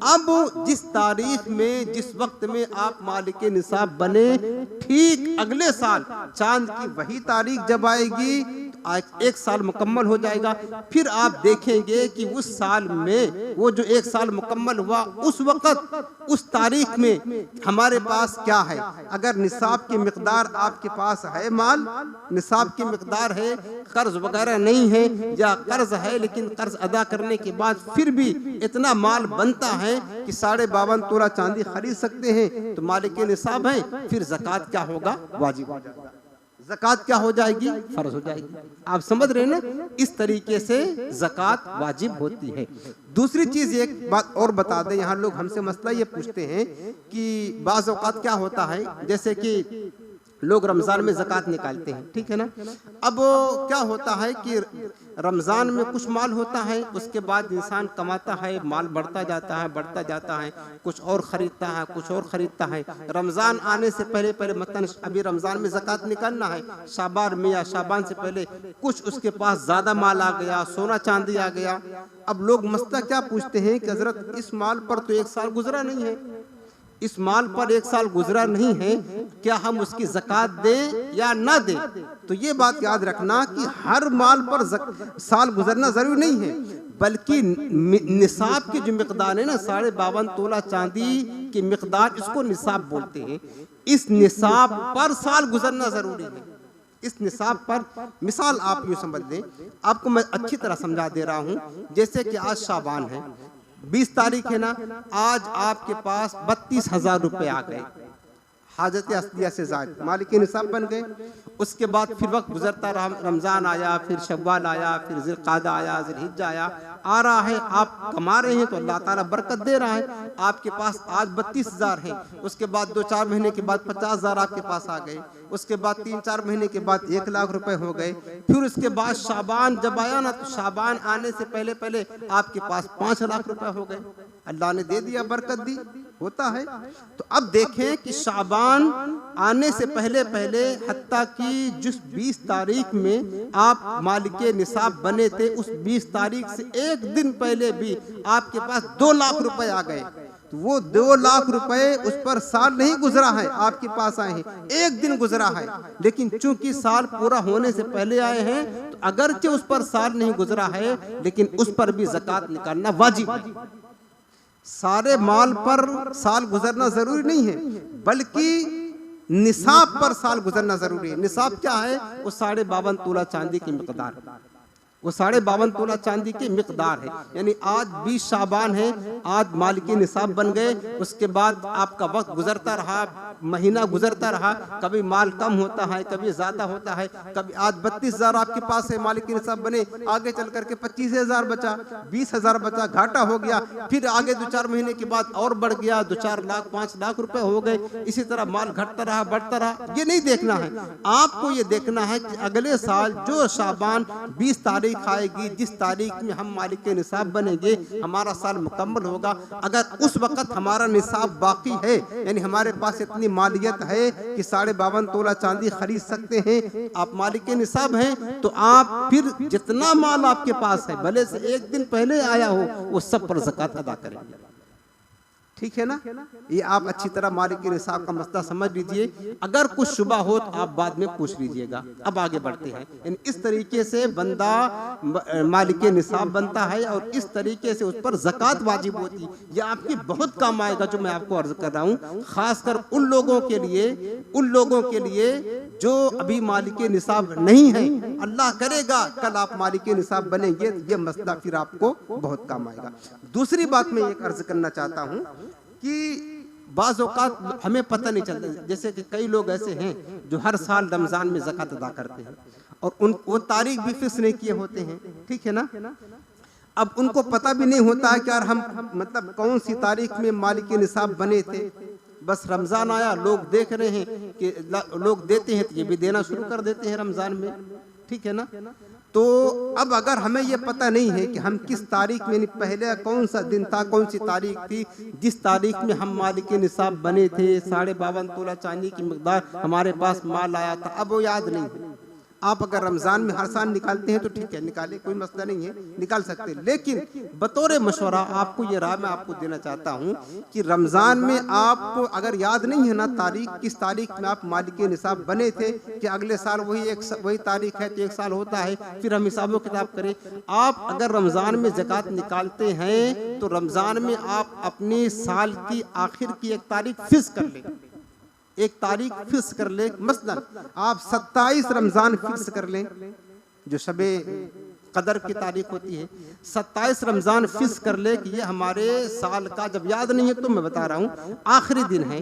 अब जिस तारीख में जिस वक्त में आप मालिक निसाब बने, ठीक अगले साल चांद की वही तारीख जब आएगी, एक साल मुकम्मल हो जाएगा। फिर आप देखेंगे कि उस साल में वो जो एक साल मुकम्मल हुआ उस वक्त उस तारीख में हमारे पास क्या है। अगर निसाब की मिकदार आपके पास है, माल निसाब की मिकदार है, कर्ज वगैरह नहीं है, या कर्ज है लेकिन कर्ज अदा करने के बाद फिर भी इतना माल बनता है कि 52.5 तोला चांदी खरीद सकते हैं, तो मालिक निसाब है, फिर ज़कात क्या होगा? वाजिब हो जाएगा। ज़कात क्या हो जाएगी? फर्ज हो जाएगी। आप समझ रहे हैं ना? इस तरीके से ज़कात वाजिब होती है। दूसरी चीज एक बात और बता दें, यहाँ लोग हमसे मसला ये पूछते हैं कि बाज़ औक़ात क्या होता है, जैसे कि लोग रमज़ान में ज़कात निकालते हैं, ठीक है ना। अब क्या होता है कि रमज़ान में कुछ माल होता है, उसके बाद इंसान कमाता है, माल बढ़ता जाता है, कुछ और ख़रीदता है, कुछ और ख़रीदता है। रमज़ान आने से पहले मतलब अभी रमज़ान में ज़कात निकालना है, शाबान में या शाबान से पहले कुछ उसके पास ज़्यादा माल आ गया, सोना चांदी आ गया। अब लोग मसला क्या पूछते हैं कि हज़रत इस माल पर तो एक साल गुजरा नहीं है, इस माल पर एक साल गुजरा नहीं है, क्या हम उसकी ज़कात दें या ना दें? तो ये बात याद रखना कि हर माल पर साल गुजरना जरूरी नहीं है, बल्कि निसाब की जो मिकदार है ना, 52.5 तोला चांदी की मिकदार, इसको निसाब बोलते हैं। इस निसाब पर साल गुजरना जरूरी है। इस निसाब पर मिसाल आप यूँ समझ लें, आपको मैं अच्छी तरह समझा दे रहा हूँ। जैसे कि आज शाबान है, 20 तारीख है ना, आज आपके पास 32,000 रुपए आ गए, हाजत असलिया से ज़ायद मालिक निसाब बन गए। उसके बाद फिर वक्त गुजरता रहा, रमज़ान आया, फिर शव्वाल आया, फिर ज़िलक़ादा आया, ज़िलहिज्जा आया, आ रहा है, आप कमा रहे हैं तो अल्लाह ताला बरकत दे रहा है। आपके पास आज 32,000 है, उसके बाद 2-4 महीने के बाद 50,000 आपके पास आ गए, उसके बाद 3-4 महीने के बाद 1 लाख रुपए हो गए। फिर उसके बाद शाबान जब आया ना, तो शाबान आने से पहले आपके पास 5 लाख रुपए हो गए। अल्लाह ने दे दिया, बरकत दी, होता है। तो अब देखें कि शाबान आने से पहले हत्ता कि जिस 20 तारीख में आप मालिक निसाब बने थे, उस 20 तारीख से एक दिन पहले भी आपके पास 2 लाख रुपए आ गए। तो वो 2 लाख रुपए उस पर साल नहीं गुजरा है, आपके पास आए हैं, एक दिन गुजरा है, लेकिन चूंकि साल पूरा होने से पहले आए हैं, तो अगरचे उस पर साल नहीं गुजरा है, लेकिन उस पर भी ज़कात निकालना वाजिब है। सारे माल पर साल गुजरना जरूरी नहीं है, बल्कि निसाब पर साल गुजरना जरूरी है। निसाब क्या है? वो 52.5 तोला चांदी की मिकदार, वो 52.5 तोला चांदी की मिकदार है। यानी आज 20 शाबान है, आज मालिक निसाब बन गए, उसके बाद आपका वक्त गुजरता रहा, महीना गुजरता रहा, कभी माल कम होता है, कभी ज्यादा होता है, कभी आज 32,000 आपके पास है, मालिक निसाब बने, आगे चल करके 25,000 बचा, 20,000 बचा, घाटा हो गया, फिर आगे 2-4 महीने के बाद और बढ़ गया, 2-4 लाख 5 लाख रुपए हो गए। इसी तरह माल घटता रहा, बढ़ता रहा। ये नहीं देखना है, आपको ये देखना है कि अगले साल जो शाबान 20 तारीख आएगी, जिस तारीख में हम मालिक निसाब बनेंगे, हमारा साल मुकम्मल होगा। अगर उस वक्त हमारा निसाब बाकी है, यानी हमारे पास इतनी मालियत है कि 52.5 तोला चांदी खरीद सकते हैं, आप मालिक निसाब हैं, तो आप फिर जितना माल आपके पास है, भले से एक दिन पहले आया हो, वो सब पर ज़कात अदा करेंगे। ठीक है ना। ये आप अच्छी तरह मालिक निसाब का मसला समझ लीजिए। अगर कुछ शुबा हो तो आप बाद में पूछ लीजिएगा। अब आगे बढ़ते हैं। इस तरीके से बंदा मालिक निसाब बनता है और इस तरीके से उस पर ज़कात वाजिब होती है। ये आपकी बहुत काम आएगा जो मैं आपको अर्ज कर रहा हूँ, खासकर उन लोगों के लिए जो अभी मालिक निसाब नहीं है। अल्लाह करेगा कल आप मालिक निसाब बनेंगे, ये मसला फिर आपको बहुत काम आएगा। दूसरी बात मैं एक अर्ज करना चाहता हूँ कि बाज़ औक़ात हमें पता नहीं चलता, जैसे कि कई लोग ऐसे हैं जो हर साल रमज़ान में ज़कात अदा करते हैं और वो तारीख भी फिक्स नहीं किए होते हैं, ठीक है ना। अब उनको पता भी नहीं होता है कि यार हम मतलब कौन सी तारीख में मालिक निसाब बने थे। बस रमज़ान आया, लोग देख रहे हैं कि लोग देते हैं तो ये भी देना शुरू कर देते हैं रमज़ान में, ठीक है ना। तो अब अगर हमें ये पता नहीं है कि हम किस तारीख में, पहले कौन सा दिन था, कौन सी तारीख थी जिस तारीख में हम मालिक निसाब बने थे, 52.5 तोला चांदी की मकदार हमारे पास माल आया था, अब वो याद नहीं है। आप अगर रमज़ान में हर साल निकालते हैं तो ठीक है, निकाले, कोई मसला नहीं है, निकाल सकते हैं। लेकिन बतौर मशवरा आपको ये राय मैं आपको देना चाहता हूँ कि रमज़ान में आपको अगर याद नहीं है ना तारीख, किस तारीख में आप मालिक निसाब बने थे, कि अगले साल वही तारीख है तो एक साल होता है, फिर हम हिसाब किताब करें। आप अगर रमज़ान में ज़कात निकालते हैं तो रमज़ान में आप अपने साल की आखिर की एक तारीख फिक्स कर लें, एक तारीख फिक्स कर ले। मसलन आप 27 रमज़ान फिक्स कर लें, जो शबे कदर की तारीख होती है, 27 रमज़ान फिक्स कर ले कि ये हमारे साल का, जब याद नहीं है तो मैं बता रहा हूँ, आखिरी दिन है।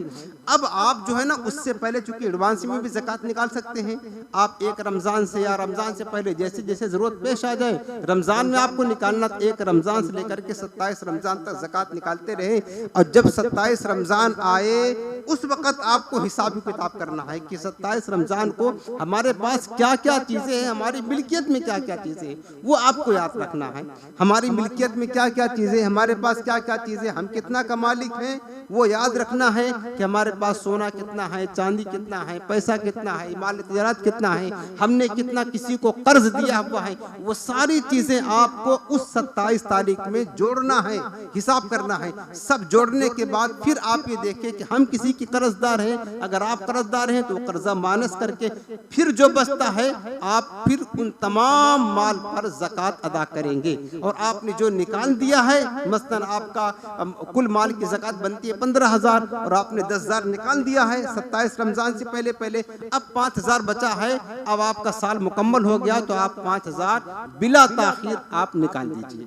अब आप जो है ना उससे पहले, चूंकि एडवांस में भी ज़कात निकाल सकते हैं, आप एक रमज़ान से या रमज़ान से पहले जैसे जैसे ज़रूरत पेश आ जाए, रमज़ान में आपको निकालना तो एक रमज़ान से लेकर के 27 रमज़ान तक ज़कात निकालते रहें। और जब 27 रमज़ान आए उस वक़्त आपको हिसाब किताब करना है कि 27 रमज़ान को हमारे पास क्या क्या चीज़ें हैं, हमारी मिल्कियत में क्या क्या चीज़ें हैं, वो आपको याद रखना है। हमारी मिल्कियत में क्या क्या चीज़ें, हमारे पास क्या क्या चीज़ें, हम कितना का मालिक हैं, वो याद रखना है कि हमारे पास सोना कितना है, चांदी कितना है, पैसा कितना है, माल तिजारत कितना है, हमने कितना किसी को कर्ज दिया हुआ है, वो सारी चीज़ें आपको उस 27 तारीख में जोड़ना है, हिसाब करना है। सब जोड़ने के बाद फिर आप ये देखें कि हम किसी की कर्जदार हैं, अगर आप कर्जदार हैं तो कर्जा माइनस करके फिर जो बचता है आप फिर उन तमाम माल पर ज़कात अदा करेंगे। और आपने जो निकाल दिया है, मसलन आपका कुल माल की ज़कात बनती है 15,000 और आपने 10,000 निकाल दिया है 27 रमज़ान से पहले, अब 5,000 बचा है। अब आपका साल मुकम्मल हो गया तो आप 5,000 बिला ताखीर आप निकाल दीजिए।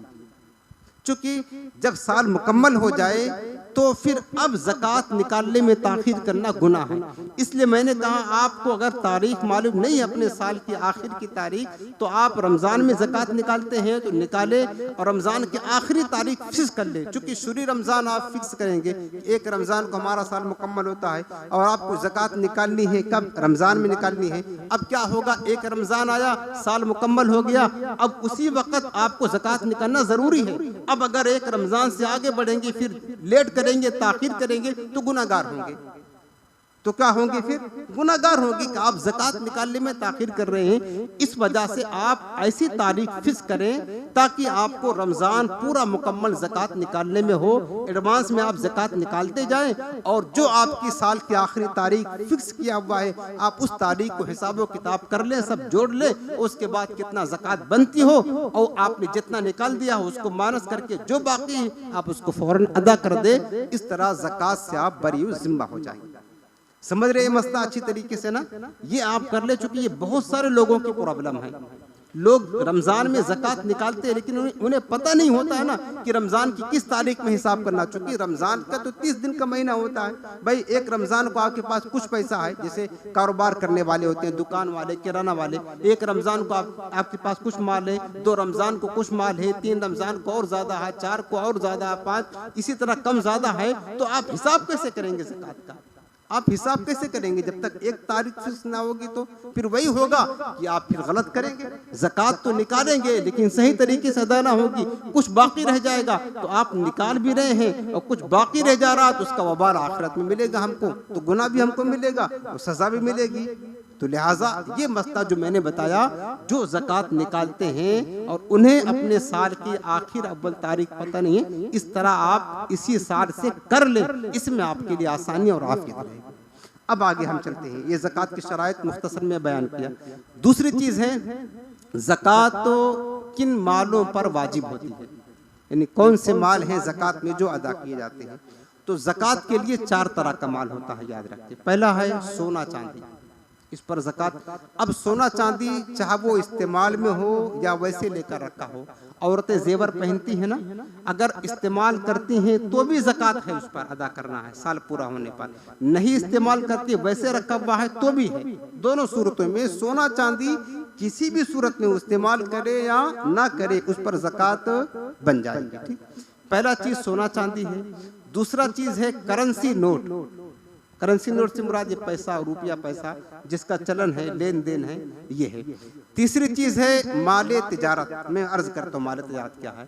चूंकि जब साल मुकम्मल हो जाए तो फिर अब ज़कात निकालने में ताख़ीर करना गुनाह है। इसलिए मैंने कहा आपको अगर तारीख मालूम नहीं है अपने साल की आखिर की तारीख, तो आप रमज़ान में ज़कात निकालते हैं तो निकाले और रमज़ान की आखिरी तारीख फिक्स कर ले। चूँकि शुरू रमज़ान आप फिक्स करेंगे, एक रमज़ान को हमारा साल मुकम्मल होता है और आपको ज़कात निकालनी है कब, रमज़ान में निकालनी है। अब क्या होगा, एक रमज़ान आया, साल मुकम्मल हो गया, अब उसी वक़्त आपको ज़कात निकालना ज़रूरी है। अब अगर एक रमज़ान से आगे बढ़ेंगे, फिर लेट करेंगे, ताखीर करेंगे तो गुनाहगार होंगे। तो क्या होंगे, फिर गुनाहगार होंगे कि आप ज़कात निकालने में ताखीर कर रहे हैं। इस वजह से आप ऐसी तारीख फिक्स करें ताकि आपको रमज़ान पूरा मुकम्मल ज़कात निकालने में हो। एडवांस में आप ज़कात निकालते जाएं और जो आपकी साल की आखिरी तारीख फिक्स किया हुआ है आप उस तारीख को हिसाब किताब कर लें, सब जोड़ लें। उसके बाद कितना ज़कात बनती हो और आपने जितना निकाल दिया हो उसको माइनस करके जो बाकी है आप उसको फौरन अदा कर दे। इस तरह ज़कात से आप बरी ज़िम्मा हो जाएंगे। समझ रहे हैं मसला अच्छी तरीके से ना, ये आप कर ले। चूंकि ये बहुत सारे लोगों की प्रॉब्लम है। लोग रमज़ान में ज़कात निकालते हैं लेकिन उन्हें पता नहीं होता है ना कि रमज़ान की किस तारीख में हिसाब करना। चूंकि रमज़ान का तो 30 दिन का महीना होता है। भाई एक रमज़ान को आपके पास कुछ पैसा है, जैसे कारोबार करने वाले होते हैं, दुकान वाले, किराना वाले, एक रमज़ान को आपके पास कुछ माल है, 2 रमज़ान को कुछ माल है, 3 रमज़ान को और ज़्यादा है, 4 को और ज़्यादा है, 5 इसी तरह कम ज़्यादा है, तो आप हिसाब कैसे करेंगे ज़कात का? आप हिसाब कैसे करेंगे? जब तक एक तारीख फिक्स ना होगी तो फिर वही होगा कि आप फिर गलत करेंगे। ज़कात तो निकालेंगे लेकिन सही तरीके से अदा ना होगी, कुछ बाकी रह जाएगा। तो आप निकाल भी रहे हैं और कुछ बाकी रह जा रहा तो उसका वबाल आखिरत में मिलेगा हमको, तो गुनाह भी हमको मिलेगा और सज़ा भी मिलेगी। तो लिहाजा ये मसला जो मैंने बताया, जो ज़कात निकालते हैं और उन्हें अपने साल की आखिर अव्वल तारीख पता नहीं है, इस तरह आप इसी साल से कर ले, इसमें आपके लिए आसानी और आफियत रहेगी। अब आगे हम चलते हैं। ये ज़कात की शराइत मुख्तसर में बयान किया। दूसरी चीज़ है ज़कात तो किन मालों पर वाजिब होती है, यानी कौन से माल हैं ज़कात में जो अदा किए जाते हैं। तो ज़कात के लिए 4 तरह का माल होता है, याद रखिए। पहला है सोना चांदी, इस पर ज़कात। अब सोना चांदी चाहे वो इस्तेमाल में हो या वैसे लेकर रखा हो, औरतें जेवर पहनती हैं ना, अगर इस्तेमाल करती हैं तो भी ज़कात है, उस पर अदा करना है साल पूरा होने पर। नहीं इस्तेमाल करती, वैसे रखा हुआ है तो भी है। दोनों सूरतों में सोना चांदी किसी भी सूरत में इस्तेमाल करे या ना करे, उस पर ज़कात बन जाएगी। ठीक, पहला चीज सोना चांदी है। दूसरा चीज है करेंसी नोट। करेंसी नोट से मुराद ये पैसा, रुपया पैसा जिसका चलन है, लेन देन है, ये है। तीसरी चीज है माले तिजारत। मैं अर्ज करता हूँ माले तिजारत क्या है।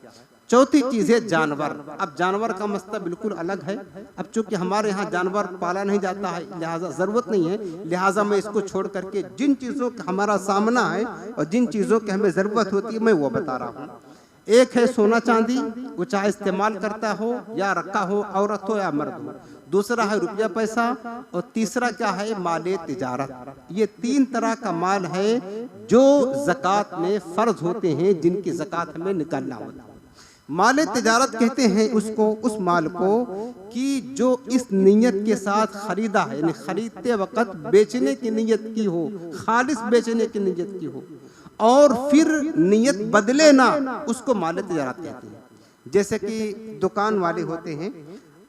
चौथी चीज है जानवर। अब जानवर का मसला बिल्कुल अलग है। अब चूंकि हमारे यहाँ जानवर पाला नहीं जाता है, लिहाजा जरूरत नहीं है, लिहाजा मैं इसको छोड़ करके जिन चीजों का हमारा सामना है और जिन चीजों की हमें जरूरत होती है मैं वो बता रहा हूँ। एक है सोना चांदी, वो चाहे इस्तेमाल करता हो या रखा हो, औरत हो या मर्द हो। दूसरा है रुपया पैसा, और तीसरा क्या है माले तिजारत। ये 3 तरह का माल है जो ज़कात में फर्ज होते हैं, जिनकी ज़कात हमें निकालना होता है। माले तिजारत कहते हैं उसको, उस माल को कि जो इस नियत के साथ खरीदा है, यानी खरीदते वक्त बेचने की नियत की हो, खालिस बेचने की नियत की हो और फिर नियत बदले ना, उसको माले तिजारत कहते हैं। जैसे कि दुकान वाले होते हैं,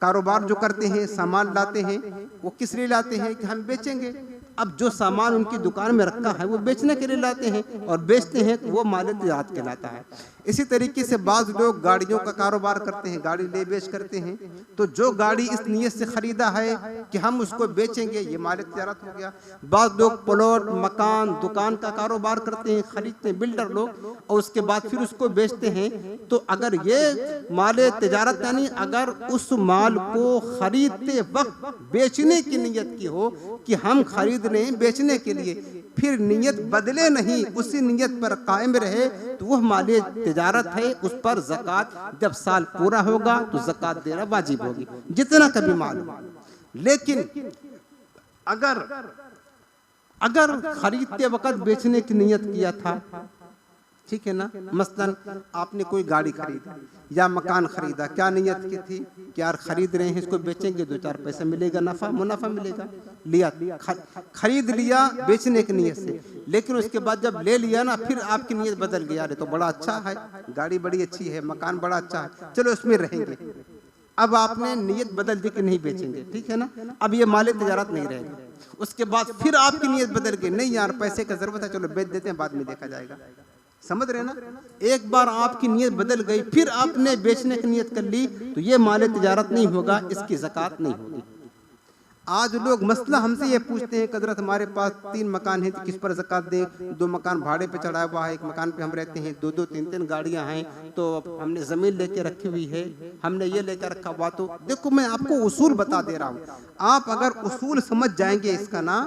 कारोबार जो करते हैं, सामान लाते हैं, वो किस लिए लाते हैं कि हम बेचेंगे। अब जो सामान उनकी दुकान में रखा है वो बेचने के लिए लाते हैं और बेचते हैं, तो वो माले तिजारत कहलाता है। इसी तरीके से बाज़ लोग गाड़ियों का कारोबार करते हैं, गाड़ी ले बेच करते हैं, तो जो गाड़ी इस नियत से खरीदा है कि हम उसको बेचेंगे, ये माले तिजारत हो गया। बाज़ लोग प्लॉट, मकान, दुकान का कारोबार करते हैं, खरीदते हैं बिल्डर लोग, और उसके बाद फिर उसको बेचते हैं। तो अगर ये माले तिजारत यानी अगर उस माल को खरीदते वक्त बेचने की नियत की हो कि हम खरीद रहे हैं बेचने के लिए, फिर नियत बदले नहीं, उसी नियत पर कायम रहे, तो वह माले तिजारत है। उस पर ज़कात जब साल पूरा होगा तो ज़कात देना वाजिब होगी, जितना कभी माल हो। लेकिन अगर खरीदते वक्त बेचने की नियत किया था, ठीक है ना, मसलन आपने कोई गाड़ी खरीदी या मकान खरीदा, क्या नियत की थी कि यार खरीद रहे हैं, इसको बेचेंगे, 2-4 पैसा मिलेगा, नफा मुनाफा मिलेगा, लिया, खरीद लिया बेचने की नियत से। लेकिन उसके बाद जब ले लिया ना, फिर आपकी नियत बदल गई, यार तो बड़ा अच्छा है, गाड़ी बड़ी अच्छी है, मकान बड़ा अच्छा है, चलो इसमें रहेंगे। अब आपने नियत बदल दी कि नहीं बेचेंगे, ठीक है ना, अब ये माले तिजारत नहीं रहेगा। उसके बाद फिर आपकी नियत बदल गई, नहीं यार पैसे का जरूरत है, चलो बेच देते हैं, बाद में देखा जाएगा। समझ रहे ना, एक बार आपकी नियत बदल गई, फिर आपने बेचने की नियत कर ली, तो ये माले तिजारत नहीं होगा, इसकी ज़कात नहीं होगी। आज लोग मसला हमसे ये पूछते हैं, हज़रत हमारे पास 3 मकान हैं, तो किस पर ज़कात दें? 2 मकान भाड़े पे चढ़ा हुआ है, 1 मकान पे हम रहते हैं, 2-2, 3-3 गाड़ियां हैं, तो हमने ज़मीन लेके रखी हुई है, हमने ये लेकर रखा हुआ। तो देखो मैं आपको उसूल बता दे रहा हूँ, आप अगर उसूल समझ जाएंगे इसका ना,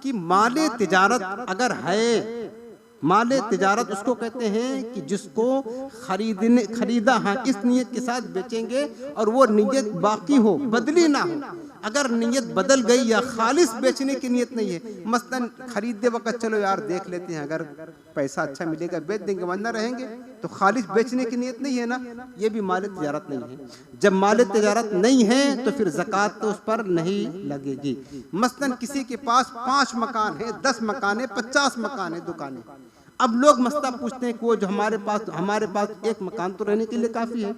कि माले तिजारत अगर है, माले तिजारत उसको कहते हैं कि जिसको खरीदा है इस नियत के साथ बेचेंगे और वो नियत बाकी हो, बदली ना हो। अगर नियत बदल गई या खालिस बेचने की नियत नहीं है, मसलन खरीदते वक्त चलो यार देख लेते हैं, अगर पैसा अच्छा मिलेगा बेच देंगे वरना रहेंगे, तो खालिस बेचने की नियत नहीं है ना, ये भी माले तिजारत नहीं है। जब माले तिजारत नहीं है तो फिर ज़कात तो उस पर नहीं लगेगी। मसलन किसी के पास 5 मकान है, 10 मकान है, 50 मकान है, दुकानें। अब लोग मसला पूछते हैं कि वो जो हमारे पास 1 मकान तो रहने के लिए काफी है,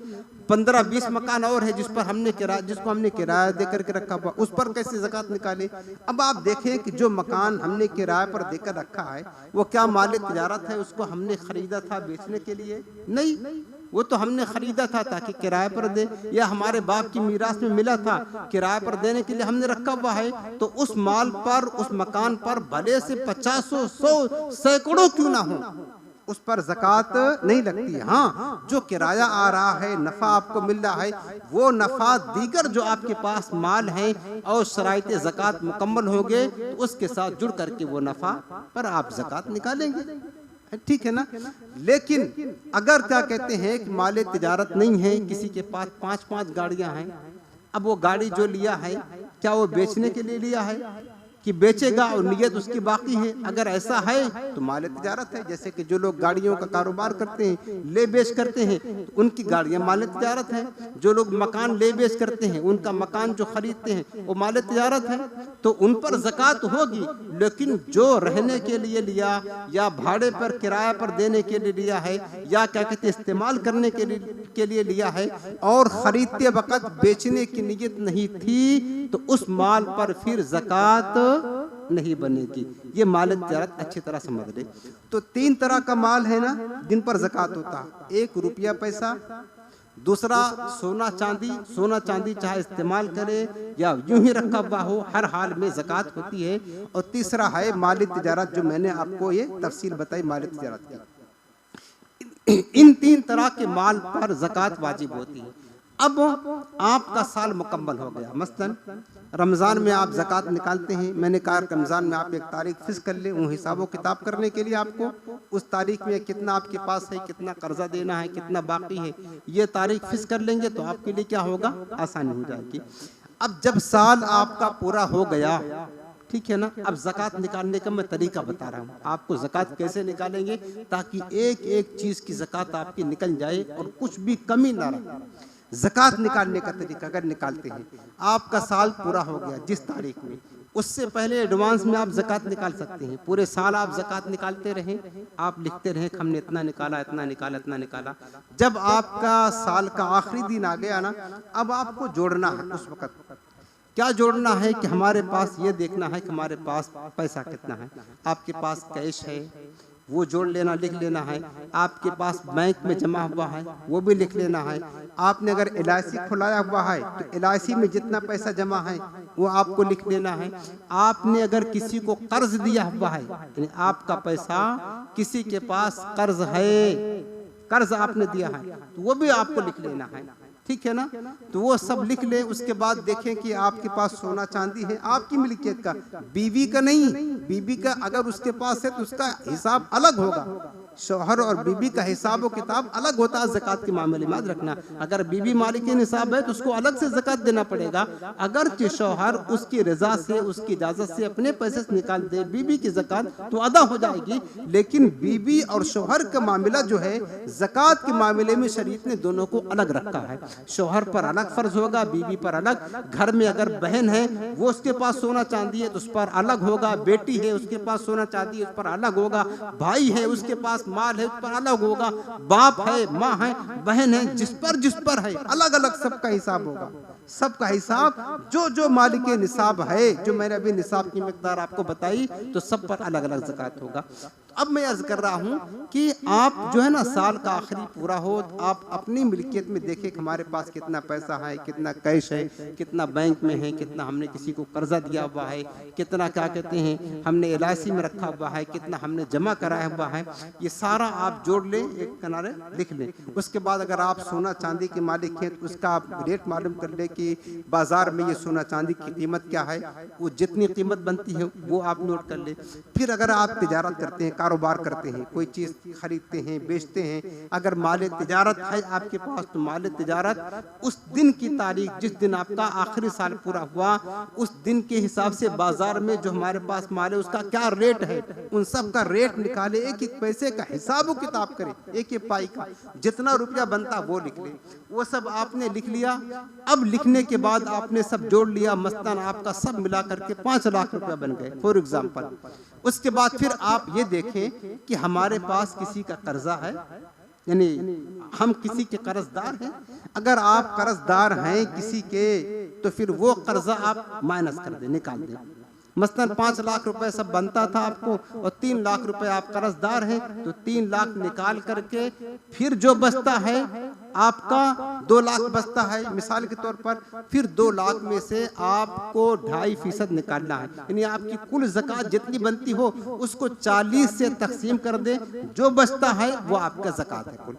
15-20 मकान और है जिसको हमने किराया दे करके रखा हुआ, उस पर कैसे ज़कात निकाले? अब आप देखें कि जो मकान हमने किराए पर देकर रखा है वो क्या माले तिजारत है? उसको हमने खरीदा था बेचने के लिए? नहीं, वो तो हमने खरीदा था ताकि किराए पर दे, या हमारे बाप की मीरास में मिला था, किराए पर देने के लिए हमने रखा हुआ है। तो उस माल पर, उस मकान पर भले से 50, 100, सैकड़ों क्यों ना हो, उस पर ज़कात नहीं लगती है। हाँ, जो किराया आ रहा है, नफ़ा आपको मिल रहा है, वो नफ़ा दीगर जो आपके पास माल है और शराइत ज़कात मुकम्मल हो गए तो उसके साथ जुड़ करके वो नफ़ा पर आप ज़कात निकालेंगे, ठीक है ना। लेकिन अगर क्या कहते हैं कि माल तिजारत नहीं है, किसी के पास 5-5 गाड़ियां हैं, अब वो गाड़ी जो लिया है क्या वो बेचने के लिए लिया है कि बेचेगा और नियत उसकी बाकी है? अगर ऐसा है तो माल तिजारत है। जैसे कि जो लोग गाड़ियों का कारोबार करते हैं, ले बेच करते हैं, तो उनकी गाड़ियां माल तिजारत है। जो लोग मकान ले बेच करते हैं, उनका मकान जो खरीदते हैं वो माल तिजारत है, तो उन पर ज़कात होगी। लेकिन जो रहने के लिए लिया या भाड़े पर किराया पर देने के लिए लिया है या क्या कहते हैं इस्तेमाल करने के लिए लिया है और खरीदते वक्त बेचने की नियत नहीं थी, तो उस माल पर फिर ज़कात नहीं बनेगी। ये माल तिजारत अच्छी तरह समझ ले। तो 3 तरह का माल है ना जिन पर ज़कात होता है। 1 रुपया पैसा, दूसरा सोना चांदी, सोना चांदी चाहे इस्तेमाल करे या यूं ही रखा हुआ हो, हर हाल में ज़कात होती है। और तीसरा है माल तिजारत, जो मैंने आपको ये तफसील बताई माल तिजारत की। इन 3 तरह के माल पर ज़कात वाजिब होती है। अब आपका साल मुकम्मल हो गया, मसलन रमज़ान में आप ज़कात निकालते हैं। मैंने कहा रमज़ान में आप एक तारीख फिक्स कर ले, उन हिसाबों किताब करने के लिए आपको उस तारीख में कितना आपके पास है, कितना कर्जा देना है, कितना बाकी है, ये तारीख फिक्स कर लेंगे तो आपके लिए क्या होगा, आसानी हो जाएगी। अब जब साल आपका पूरा हो गया, ठीक है ना, अब ज़कात निकालने का मैं तरीका बता रहा हूँ आपको। ज़कात कैसे निकालेंगे ताकि एक एक चीज़ की ज़कात आपकी निकल जाए और कुछ भी कमी ना रहे। ज़कात निकालने का तरीका अगर निकालते हैं, आपका साल पूरा हो गया जिस तारीख में, उससे पहले एडवांस में आप ज़कात निकाल सकते हैं। पूरे साल आप ज़कात निकालते रहें, आप लिखते रहें कि हमने इतना निकाला, इतना निकाला, इतना निकाला। जब आपका साल का आखिरी दिन आ गया ना, अब आपको जोड़ना है। उस वक्त क्या जोड़ना है कि हमारे पास ये देखना है कि हमारे पास पैसा कितना है। आपके पास कैश है वो जोड़ लेना, लिख लेना है। आपके पास बैंक में जमा हुआ है वो भी लिख लेना है। आपने अगर LIC खुलाया हुआ है तो LIC में जितना पैसा जमा है वो आपको लिख लेना है। आपने अगर किसी को कर्ज दिया हुआ है, यानी आपका पैसा किसी के पास कर्ज है, कर्ज आपने दिया है, तो वो भी आपको लिख लेना है, ठीक है ना। तो वो सब लिख ले। उसके बाद देखें कि आपके पास सोना चांदी है आपकी मिल्कियत का, बीवी का नहीं। बीवी का अगर उसके पास है तो उसका हिसाब अलग होगा। शौहर और बीबी का हिसाब व किताब अलग होता है ज़कात के मामले में, याद रखना। अगर बीबी मालिकिन हिसाब है तो उसको अलग से ज़कात देना पड़ेगा। अगर शौहर उसकी रजा से, उसकी इजाज़त से अपने पैसे से निकाल दे बीबी की ज़कात तो अदा हो जाएगी। लेकिन बीबी और शौहर का मामला जो है ज़कात के मामले में शरीयत ने दोनों को अलग रखा है। शौहर पर अलग फ़र्ज होगा, बीबी पर अलग। घर में अगर बहन है वो उसके पास सोना चांदी है तो उस पर अलग होगा। बेटी है उसके पास सोना चांदी है उस पर अलग होगा। भाई है उसके पास माल है उस पर अलग होगा। बाप है, माँ है, बहन है, जिस पर है अलग अलग सबका हिसाब होगा। सबका हिसाब जो जो मालिक निसाब है, जो मैंने अभी निसाब की मिकदार आपको बताई, तो सब पर अलग अलग ज़कात होगा। अब मैं अर्ज कर रहा हूँ कि आप जो है ना साल का आखिरी पूरा हो, आप अपनी मिल्कियत में देखें कि हमारे पास कितना पैसा है, कितना कैश है, कितना बैंक में है, कितना हमने किसी को कर्जा दिया हुआ है, कितना क्या कहते हैं हमने LIC में रखा हुआ है, कितना हमने जमा कराया हुआ है। ये सारा आप जोड़ लें, एक किनारे लिख लें। उसके बाद अगर आप सोना चांदी के मालिक हैं तो उसका आप रेट मालूम कर लें कि बाजार में ये सोना चांदी की कीमत क्या है। वो जितनी कीमत बनती है वो आप नोट कर लें। फिर अगर आप तिजारत करते हैं, कारोबार करते हैं, कोई चीज़ खरीदते हैं, बेचते हैं, अगर माल तिजारत है आपके पास तो माल तिजारत उस दिन की तारीख जिस दिन आपका आखिरी साल पूरा हुआ उस दिन के हिसाब से बाजार में जो हमारे पास माल है उसका क्या रेट है, उन सब का रेट निकाले, एक एक पैसे का हिसाब किताब करें, एक एक पाई का जितना रुपया बनता वो लिख ले। वो सब आपने लिख लिया। अब लिखने के बाद आपने सब जोड़ लिया, मसलन आपका सब मिला करके 5 लाख रुपया बन गए फॉर एग्जाम्पल। उसके बाद फिर आप ये देखें कि हमारे पास किसी का कर्जा है, यानी हम किसी के कर्जदार हैं। अगर आप कर्जदार हैं किसी के तो फिर वो कर्जा आप माइनस कर दें, निकाल दें। मसलन 5 लाख रुपए सब बनता था आपको और 3 लाख रुपए आप कर्जदार हैं, तो 3 लाख निकाल करके फिर जो बचता है आपका 2 लाख बचता है मिसाल के तौर पर, फिर 2 लाख में से आपको 2.5% निकालना है। यानी आपकी कुल ज़कात जितनी बनती हो उसको 40 से तकसीम कर दे, जो बचता है वो आपका ज़कात है कुल।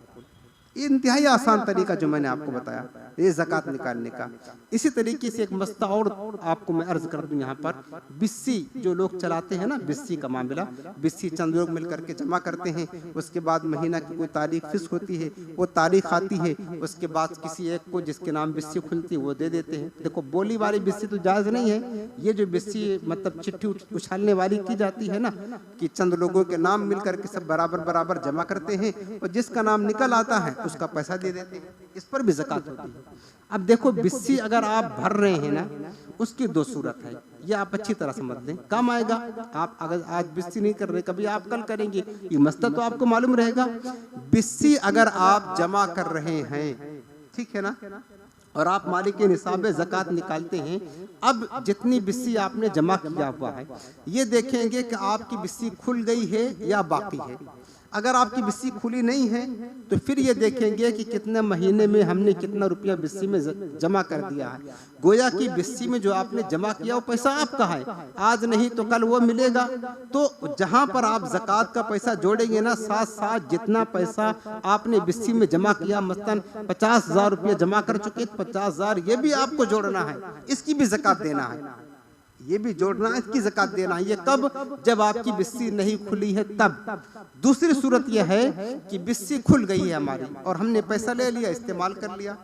इंतहाई आसान तरीका जो मैंने आपको बताया ये ज़कात निकालने का। इसी तरीके से एक मसला और आपको मैं अर्ज कर दूं यहाँ पर, बिस्सी जो लोग चलाते हैं ना, बिस्सी का मामला, बिस्सी चंद लोग मिल करके जमा करते हैं, उसके बाद महीना की कोई तारीख फिक्स होती है, वो तारीख आती है, उसके बाद किसी एक को जिसके नाम बिस्सी खुलती है वो दे देते हैं। देखो बोली वाली बिस्सी तो जायज़ नहीं है, ये जो बिस्सी मतलब चिट्ठी उछालने वाली की जाती है ना, कि चंद लोगों के नाम मिल करके सब बराबर बराबर जमा करते हैं और जिसका नाम निकल आता है उसका पैसा दे देते हैं, इस पर भी ज़कात होती है। अब देखो बिस्सी अगर आप भर रहे हैं ना, उसकी 2 सूरत है, ये आप अच्छी तरह समझ लें, काम आएगा। आप अगर आज बिस्सी नहीं कर रहे, कभी आप कल करेंगे, ये मसला तो आपको मालूम रहेगा। बिस्सी अगर आप जमा कर रहे हैं, ठीक है ना, और आप मालिक के निसाब ज़कात निकालते हैं, अब जितनी बिस्सी आपने जमा किया हुआ है ये देखेंगे कि आपकी बिस्सी खुल गई है या बाकी है। अगर आपकी बिस्सी खुली नहीं है तो फिर ये देखेंगे कि कितने महीने में हमने कितना रुपया बिस्सी में जमा कर दिया है। गोया कि बिस्सी में जो आपने जमा किया वो पैसा आपका है, आज नहीं तो कल वो मिलेगा। तो जहां पर आप ज़कात का पैसा जोड़ेंगे ना, साथ साथ जितना पैसा आपने बिस्सी में जमा किया, मसलन 50,000 रुपया जमा कर चुके, 50,000 ये भी आपको जोड़ना है, इसकी भी ज़कात देना है, ये भी जोड़ना है, इसकी ज़कात देना है। ये कब? जब आपकी बिस्सी नहीं खुली है तब। दूसरी सूरत यह है कि बिस्सी खुल गई है हमारी और हमने पैसा ले लिया, इस्तेमाल कर लिया,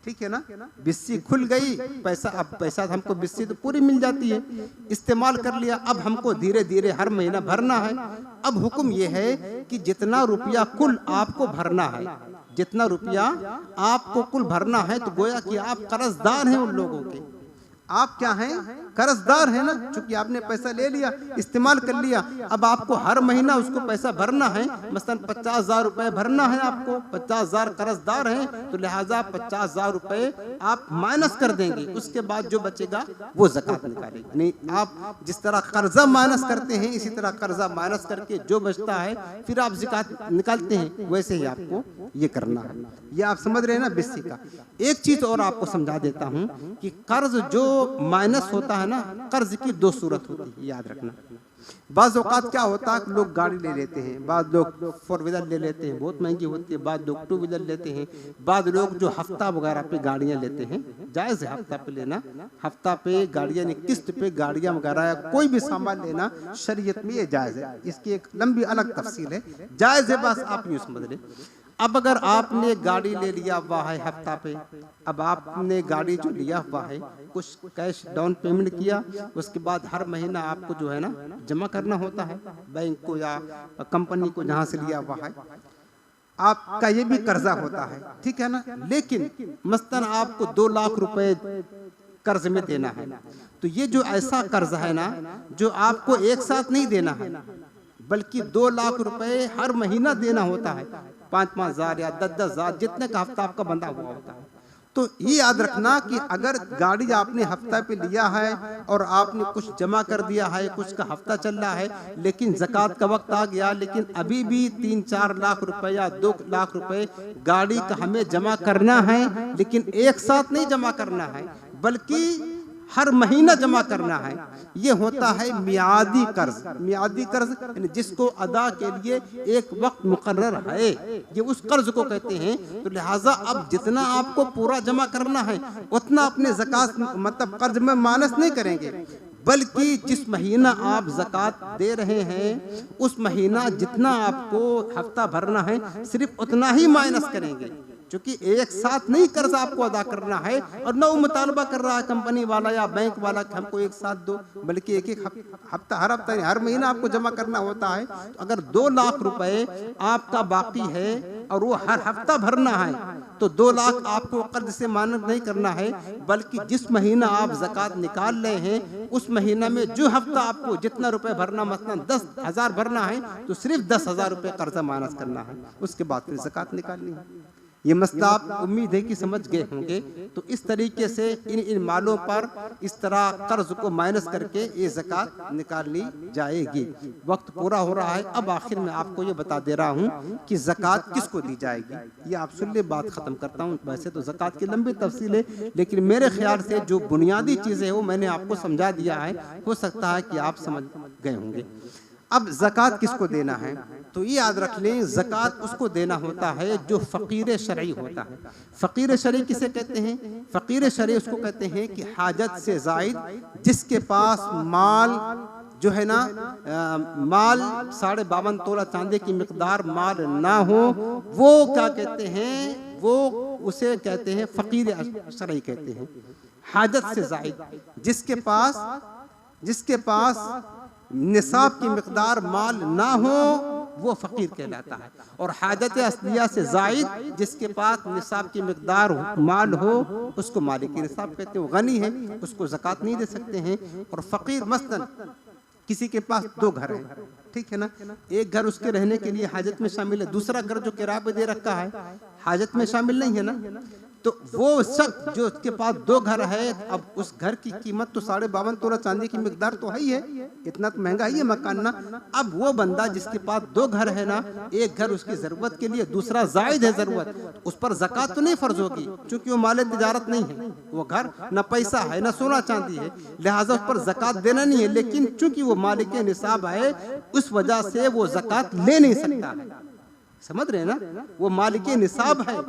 ठीक है ना, बिस्सी खुल गई, पैसा, अब पैसा हमको बिस्सी तो पूरी मिल जाती है, इस्तेमाल कर लिया, अब हमको धीरे धीरे हर महीना भरना है। अब हुक्म यह है कि जितना रुपया कुल आपको भरना है, जितना रुपया आपको कुल भरना है, तो गोया कि आप कर्जदार हैं उन लोगों के। आप क्या हैं? कर्जदार है ना, चूंकि आपने पैसा ले लिया, इस्तेमाल कर लिया, अब आपको हर महीना उसको पैसा भरना है। मसलन 50,000 रुपए भरना है आपको, 50,000 कर्जदार हैं, तो लिहाजा 50,000 रुपए आप माइनस कर देंगे, उसके बाद जो बचेगा वो ज़कात निकालेंगे। नहीं, आप जिस तरह कर्जा माइनस करते हैं इसी तरह कर्जा माइनस करके जो बचता है फिर आप ज़कात निकालते हैं, वैसे ही आपको ये करना है। ये आप समझ रहे हैं ना बिस्सी का। एक चीज और आपको समझा देता हूं कि कर्ज जो माइनस होता है ना, कर्ज की 2 सूरत होती है, याद रखना। बाज़ औक़ात क्या होता है, लोग गाड़ी ले लेते हैं, बाद लोग 4 व्हीलर ले लेते हैं, बहुत महंगी होती है, बाद लोग 2 व्हीलर लेते हैं, बाद लोग जो हफ्ता वगैरह पे गाड़ियां लेते हैं, जायज़ है हफ्ता पे लेना, हफ्ता पे गाड़ियां नहीं, किस्त पे गाड़ियां वगैरह कोई भी सामान लेना शरीयत में ये जायज़ है। इसकी एक लंबी अलग तफसील है, जायज़ है, बस आप यूँ समझ लें। अब अगर आपने गाड़ी ले लिया हुआ है हफ्ता पे, अब आपने गाड़ी जो लिया हुआ है कुछ कैश डाउन पेमेंट किया, उसके बाद हर महीना आपको जो है ना जमा करना होता है बैंक को या कंपनी को जहां से लिया हुआ है, आपका ये भी कर्जा होता है, ठीक है ना। लेकिन मसलन आपको 2 लाख रुपए कर्ज में देना है, तो ये जो ऐसा कर्ज है ना जो आपको एक साथ नहीं देना है, बल्कि 2 लाख रुपए हर महीना देना होता है, 5-5 हज़ार या 10-10 हज़ार, जितने का हफ्ता आपका बंधा हुआ होता है। तो ये याद रखना कि अगर गाड़ी आपने हफ्ता पे लिया है और आपने कुछ जमा कर दिया है, कुछ का हफ्ता चल रहा है, लेकिन ज़कात का वक्त आ गया, लेकिन अभी भी 3-4 लाख रुपए या 2 लाख रुपए गाड़ी का हमें जमा करना है, लेकिन एक साथ नहीं जमा करना है बल्कि हर महीना जमा करना है। ये होता है मियादी कर्ज। मियादी कर्ज यानी जिसको अदा के लिए एक वक्त मुकर्रर है, ये उस कर्ज को कहते हैं। तो लिहाजा अब जितना आपको पूरा जमा करना है उतना अपने ज़कात मतलब कर्ज में माइनस नहीं करेंगे, बल्कि जिस महीना आप ज़कात दे रहे हैं उस महीना जितना आपको हफ्ता भरना है सिर्फ उतना ही माइनस करेंगे, क्योंकि एक साथ नहीं कर्ज आपको अदा करना है और न मुतालबा कर रहा है कंपनी वाला या बैंक वाला कि हमको एक साथ दो, बल्कि एक एक हफ्ता हर महीना आपको जमा करना होता है। तो अगर 2 लाख रुपए आपका बाकी है और वो हर हफ्ता भरना है तो 2 लाख आपको कर्ज से मानक नहीं करना है, बल्कि जिस महीना आप ज़कात निकाल रहे हैं उस महीना में जो हफ्ता आपको जितना रुपए भरना, मसलन 10,000 भरना है तो सिर्फ 10,000 रुपए कर्जा माइनस करना है, उसके बाद फिर ज़कात निकालनी है। ये मसला आप उम्मीद है कि समझ गए होंगे। तो इस तरीके से इन मालों पर इस तरह कर्ज को माइनस करके ये ज़कात निकालनी जाएगी। वक्त पूरा हो रहा है, अब आखिर में आपको ये बता दे रहा हूँ कि ज़कात किसको दी जाएगी। ये आप सुन ले, बात ख़त्म करता हूँ। वैसे तो ज़कात की लंबी तफसील है, लेकिन मेरे ख्याल से जो बुनियादी चीज़ें हैं वो मैंने आपको समझा दिया है। हो सकता है कि आप समझ गए होंगे। अब ज़कात किसको देना है, तो ये याद रख लें, ज़कात उसको देना होता है जो फ़कीर शरई होता है। फ़कीर शरई किसे कहते हैं? फ़कीर शरई उसको कहते हैं कि हाजत से ज़ायद, जिसके पास माल जो है ना, माल 52.5 तोला चांदी की मिकदार माल ना हो, वो क्या कहते हैं, वो उसे कहते हैं फ़कीर शरई कहते हैं। हाजत से ज़ायद, जिसके पास निसाब की मिकदार माल ना हो, वो फ़कीर कहलाता है। और हाजत असलिया से ज़ायद, जिसके पास निसाब की मिकदार माल हो, उसको मालिक निसाब कहते हैं। वो गनी है, उसको ज़कात नहीं दे सकते हैं। और फ़कीर मसलन किसी के पास 2 घर हैं, ठीक है ना, एक घर उसके रहने के लिए हाजत में शामिल है, दूसरा घर जो किराए पे दे रखा है हाजत में शामिल नहीं है ना। तो वो शख्स जो उसके पास 2 घर है, अब उस घर की कीमत तो 52.5 तोला चांदी की मिकदार तो है ही है, इतना तो महंगा ही है मकान ना। अब वो बंदा जिसके पास 2 घर है ना, एक घर उसकी जरूरत के लिए, दूसरा जायद है जरूरत, उस पर ज़कात तो नहीं फर्ज होगी, क्योंकि वो माल तिजारत नहीं है। वो घर न पैसा है न सोना चांदी है, लिहाजा उस पर ज़कात देना नहीं है। लेकिन चूंकि वो मालिक निसाब है, उस वजह से वो ज़कात ले नहीं सकता है। समझ रहे हैं ना, वो मालिक निसाब है,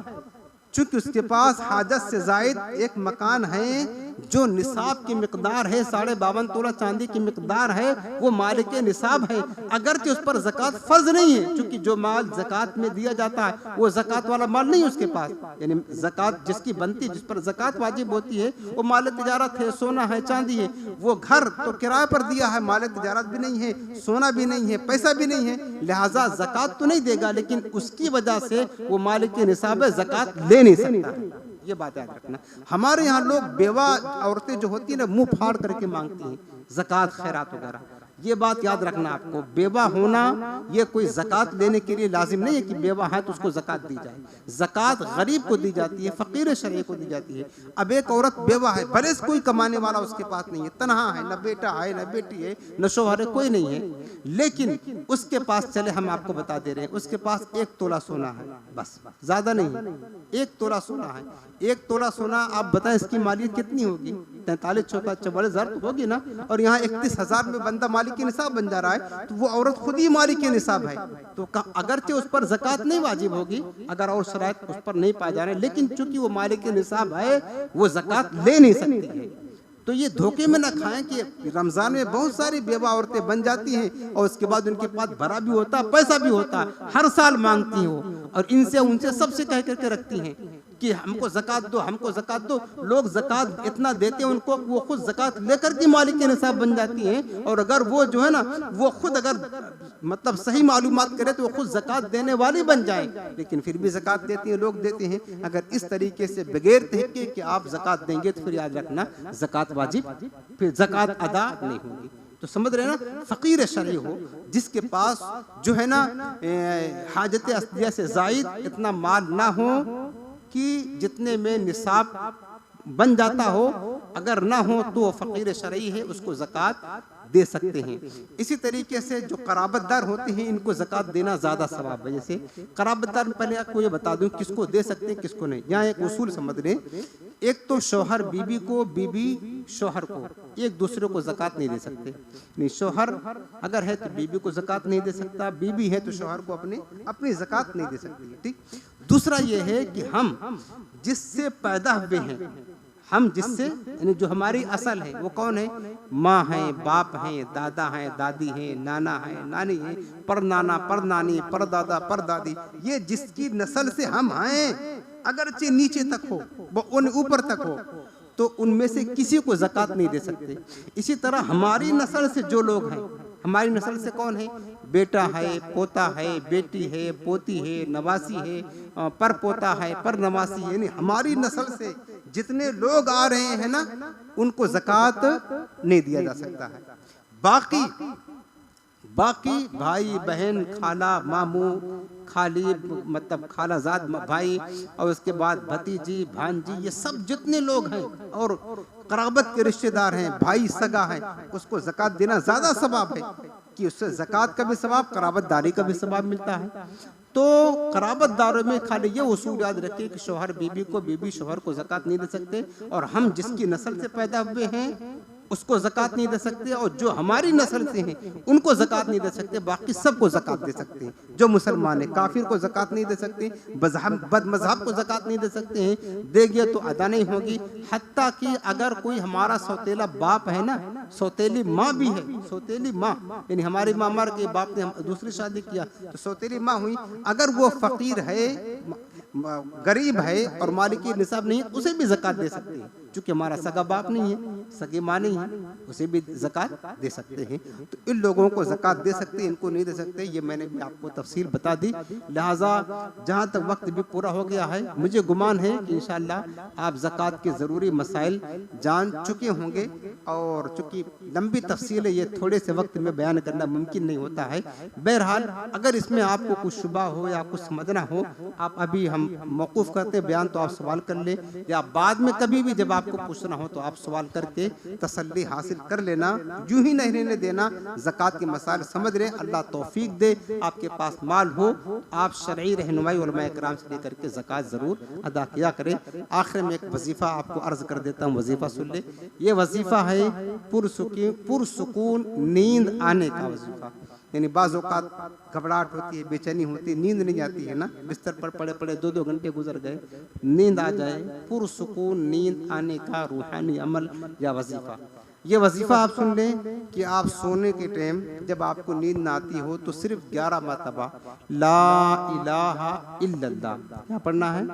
चूंकि उसके पास हाजत से जायद एक मकान है जो निसाब की मिकदार है, 52.5 तोला चांदी की मिकदार है, वो मालिक निसाब है। अगरचे उस पर ज़कात फर्ज नहीं है, क्योंकि जो माल ज़कात में दिया जाता है वो ज़कात वाला माल नहीं है उसके पास। यानी ज़कात जिसकी बनती, जिस पर ज़कात वाजिब होती है, वो माल तिजारत है, सोना है, चांदी है। वो घर तो किराए पर दिया है, माल तिजारत भी नहीं है, सोना भी नहीं है, पैसा भी नहीं है, लिहाजा ज़कात तो नहीं देगा, लेकिन उसकी वजह से वो मालिक निसाब है, ज़कात ले नहीं सकता। ये बात याद रखना। हमारे यहाँ लोग बेवा औरतें जो होती है ना, मुंह फाड़ करके मांगती हैं ज़कात खैरात वगैरह। ये बात याद रखना आपको, बेवा होना ये कोई ज़कात लेने के लिए लाजिम नहीं है कि बेवा है तो उसको ज़कात दी जाए। ज़कात गरीब को दी जाती है, फ़कीर शरई को दी जाती है। अब एक औरत बेवा है, भले कोई कमाने वाला उसके पास नहीं है, तनहा है, न बेटा है, न बेटी है, न शोहर है, कोई नहीं है, लेकिन उसके पास, चले हम आपको बता दे रहे हैं, उसके पास 1 तोला सोना है, बस, ज़्यादा नहीं है, 1 तोला सोना है। 1 तोला सोना, आप बताएं इसकी मालियत कितनी होगी? 43 चौका 44,000 तो होगी ना। और यहाँ 31,000 में बंदा मालिक के निसाब बन जा रहा है, तो वो औरत खुद ही मालिक के निसाब है। तो अगरचे उस पर ज़कात नहीं वाजिब होगी अगर और शराइत उस पर नहीं पाए जा रहे, लेकिन चूंकि वो मालिक के निसाब है, वो ज़कात ले नहीं सकती है। तो ये धोखे में न खाएं कि रमज़ान में बहुत सारी बेवा औरतें बन जाती हैं और उसके बाद उनके पास भरा भी होता है, पैसा भी होता है, हर साल मांगती हो और इनसे उनसे सबसे कह करके रखती हैं कि हमको ज़कात दो, हमको ज़कात दो। लोग ज़कात इतना देते हैं उनको, वो खुद ज़कात लेकर के मालिक के निसाब बन जाती हैं। और अगर वो जो है ना, वो खुद अगर मतलब सही मालूमात करे तो वो खुद ज़कात देने वाली बन जाए, लेकिन फिर भी ज़कात देती हैं, लोग देते हैं। अगर इस तरीके से बगैर तहक़ीक़ कि आप ज़कात देंगे तो फिर याद रखना ज़कात वाजिब, फिर ज़कात अदा नहीं होगी। तो समझ रहे ना, फ़कीर शरई हो जिसके पास जो है ना हाजत असलिया से ज़ायद इतना माल ना हो कि जितने में निसाब बन जाता हो, अगर ना हो तो फ़कीर शरई है, उसको ज़कात दे सकते हैं। इसी तरीके से जो कराबतदार होते हैं, इनको ज़कात देना ज़्यादा सवाब है। जैसे कराबतदार, पहले आपको ये बता दूं किसको दे सकते हैं किसको नहीं। यहाँ एक उसूल समझ लें, एक तो शौहर बीबी को, बीबी शौहर को, एक दूसरे को ज़कात नहीं दे सकते। नहीं, शौहर अगर है तो बीबी को ज़कात नहीं दे सकता, बीबी है तो शौहर को अपनी ज़कात नहीं दे सकती। ठीक। दूसरा ये है कि हम जिससे पैदा हुए हैं, हम जिससे यानी जो हमारी असल है, वो कौन है? माँ है, बाप है, दादा है, दादी है, नाना है, नानी है, परनाना, परनानी, परदादा, परदादी, ये जिसकी नस्ल से हम हैं, अगरचे नीचे तक हो, वो ऊपर तक हो, तो उनमें से किसी को ज़कात नहीं दे सकते। इसी तरह हमारी नस्ल से जो लोग हैं, हमारी नस्ल से कौन है? बेटा है, पोता है, बेटी है, पोती है, नवासी है, पर पोता है, पर नवासी है, यानी हमारी नस्ल से जितने लोग आ रहे हैं ना, उनको ज़कात नहीं दिया जा सकता है। बाकी बाकी भाई बहन, खाला, मामू, खाली, मतलब खालाजाद भाई, और उसके बाद भतीजी, भांजी, ये सब जितने लोग हैं और कराबत के रिश्तेदार हैं, भाई सगा है, उसको ज़कात देना ज़्यादा सवाब है कि उससे ज़कात का भी सवाब, कराबतदारी का भी सवाब मिलता है। तो कराबतदारों में खाली ये उसूल याद रखिए कि शौहर बीबी को, बीबी शौहर को ज़कात नहीं दे सकते, और हम जिसकी नस्ल से पैदा हुए हैं उसको ज़कात नहीं दे सकते, और जो हमारी नस्ल से हैं उनको ज़कात नहीं दे सकते, बाकी सबको ज़कात दे सकते हैं। जो मुसलमान है काफिर को ज़कात नहीं दे सकते, बदमज़हब को ज़कात नहीं दे सकते हैं, देंगे तो अदा नहीं होगी। हत्ता कि अगर कोई हमारा सौतेला बाप है ना, सौतेली माँ भी है, सौतेली माँ यानी हमारी मामा के बाप ने दूसरी शादी किया तो सौतेली माँ हुई, अगर वो फ़कीर है, गरीब है और मालिकी निसाब नहीं है, उसे भी ज़कात दे सकते हैं। चूँकि हमारा सगा बाप नहीं है, सगी माँ नहीं है, उसे भी ज़कात दे सकते हैं। तो इन लोगों को ज़कात दे सकते हैं, इनको नहीं दे सकते, ये मैंने भी आपको तफसील बता दी। लिहाजा जहाँ तक वक्त भी पूरा हो गया है, मुझे गुमान है कि इंशाअल्लाह आप ज़कात के ज़रूरी मसाइल जान चुके होंगे, और चूँकि लंबी तफसील है, ये थोड़े से वक्त में बयान करना मुमकिन नहीं होता है। बहरहाल अगर इसमें आपको कुछ शुबा हो या कुछ समझना हो, आप अभी हम मौकूफ़ करते बयान तो आप सवाल कर ले, या बाद में कभी भी जब आपको पूछना हो तो आप सवाल करके तसल्ली हासिल कर लेना, यूं ही नहीं रहने देना। ज़कात के मसाइल समझ रहे, अल्लाह तौफीक दे, आपके पास माल हो, आप शरई रहनुमाई उलमा इकराम से लेकर के ज़कात ज़रूर अदा किया करें। आखिर में एक वजीफ़ा आपको अर्ज़ कर देता हूँ, वजीफ़ा सुन ले। ये वजीफ़ा है पुरसुकून नींद आने का वजीफ़ा। यानी बाज़ औक़ात घबराहट होती है, बेचैनी होती है, नींद नहीं आती है ना, बिस्तर पर पड़े पड़े 2-2 घंटे गुजर गए, नींद आ जाए, पुरसुकून नींद आने का रूहानी अमल या वजीफ़ा। ये वजीफ़ा आप सुन लें कि आप सोने के टाइम जब आपको नींद ना आती हो तो सिर्फ 11 मरतबा ला इलाहा इल्लल्लाह क्या पढ़ना है,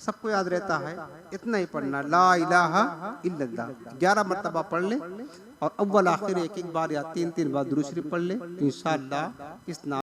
सबको याद रहता है, इतना ही पढ़ना, ला इलाहा इल्लल्लाह 11 मरतबा पढ़ ले, और अव्वल आखिर एक एक बार या 3-3 बार दुरूद शरीफ पढ़ ले, इंशाअल्लाह इस नाम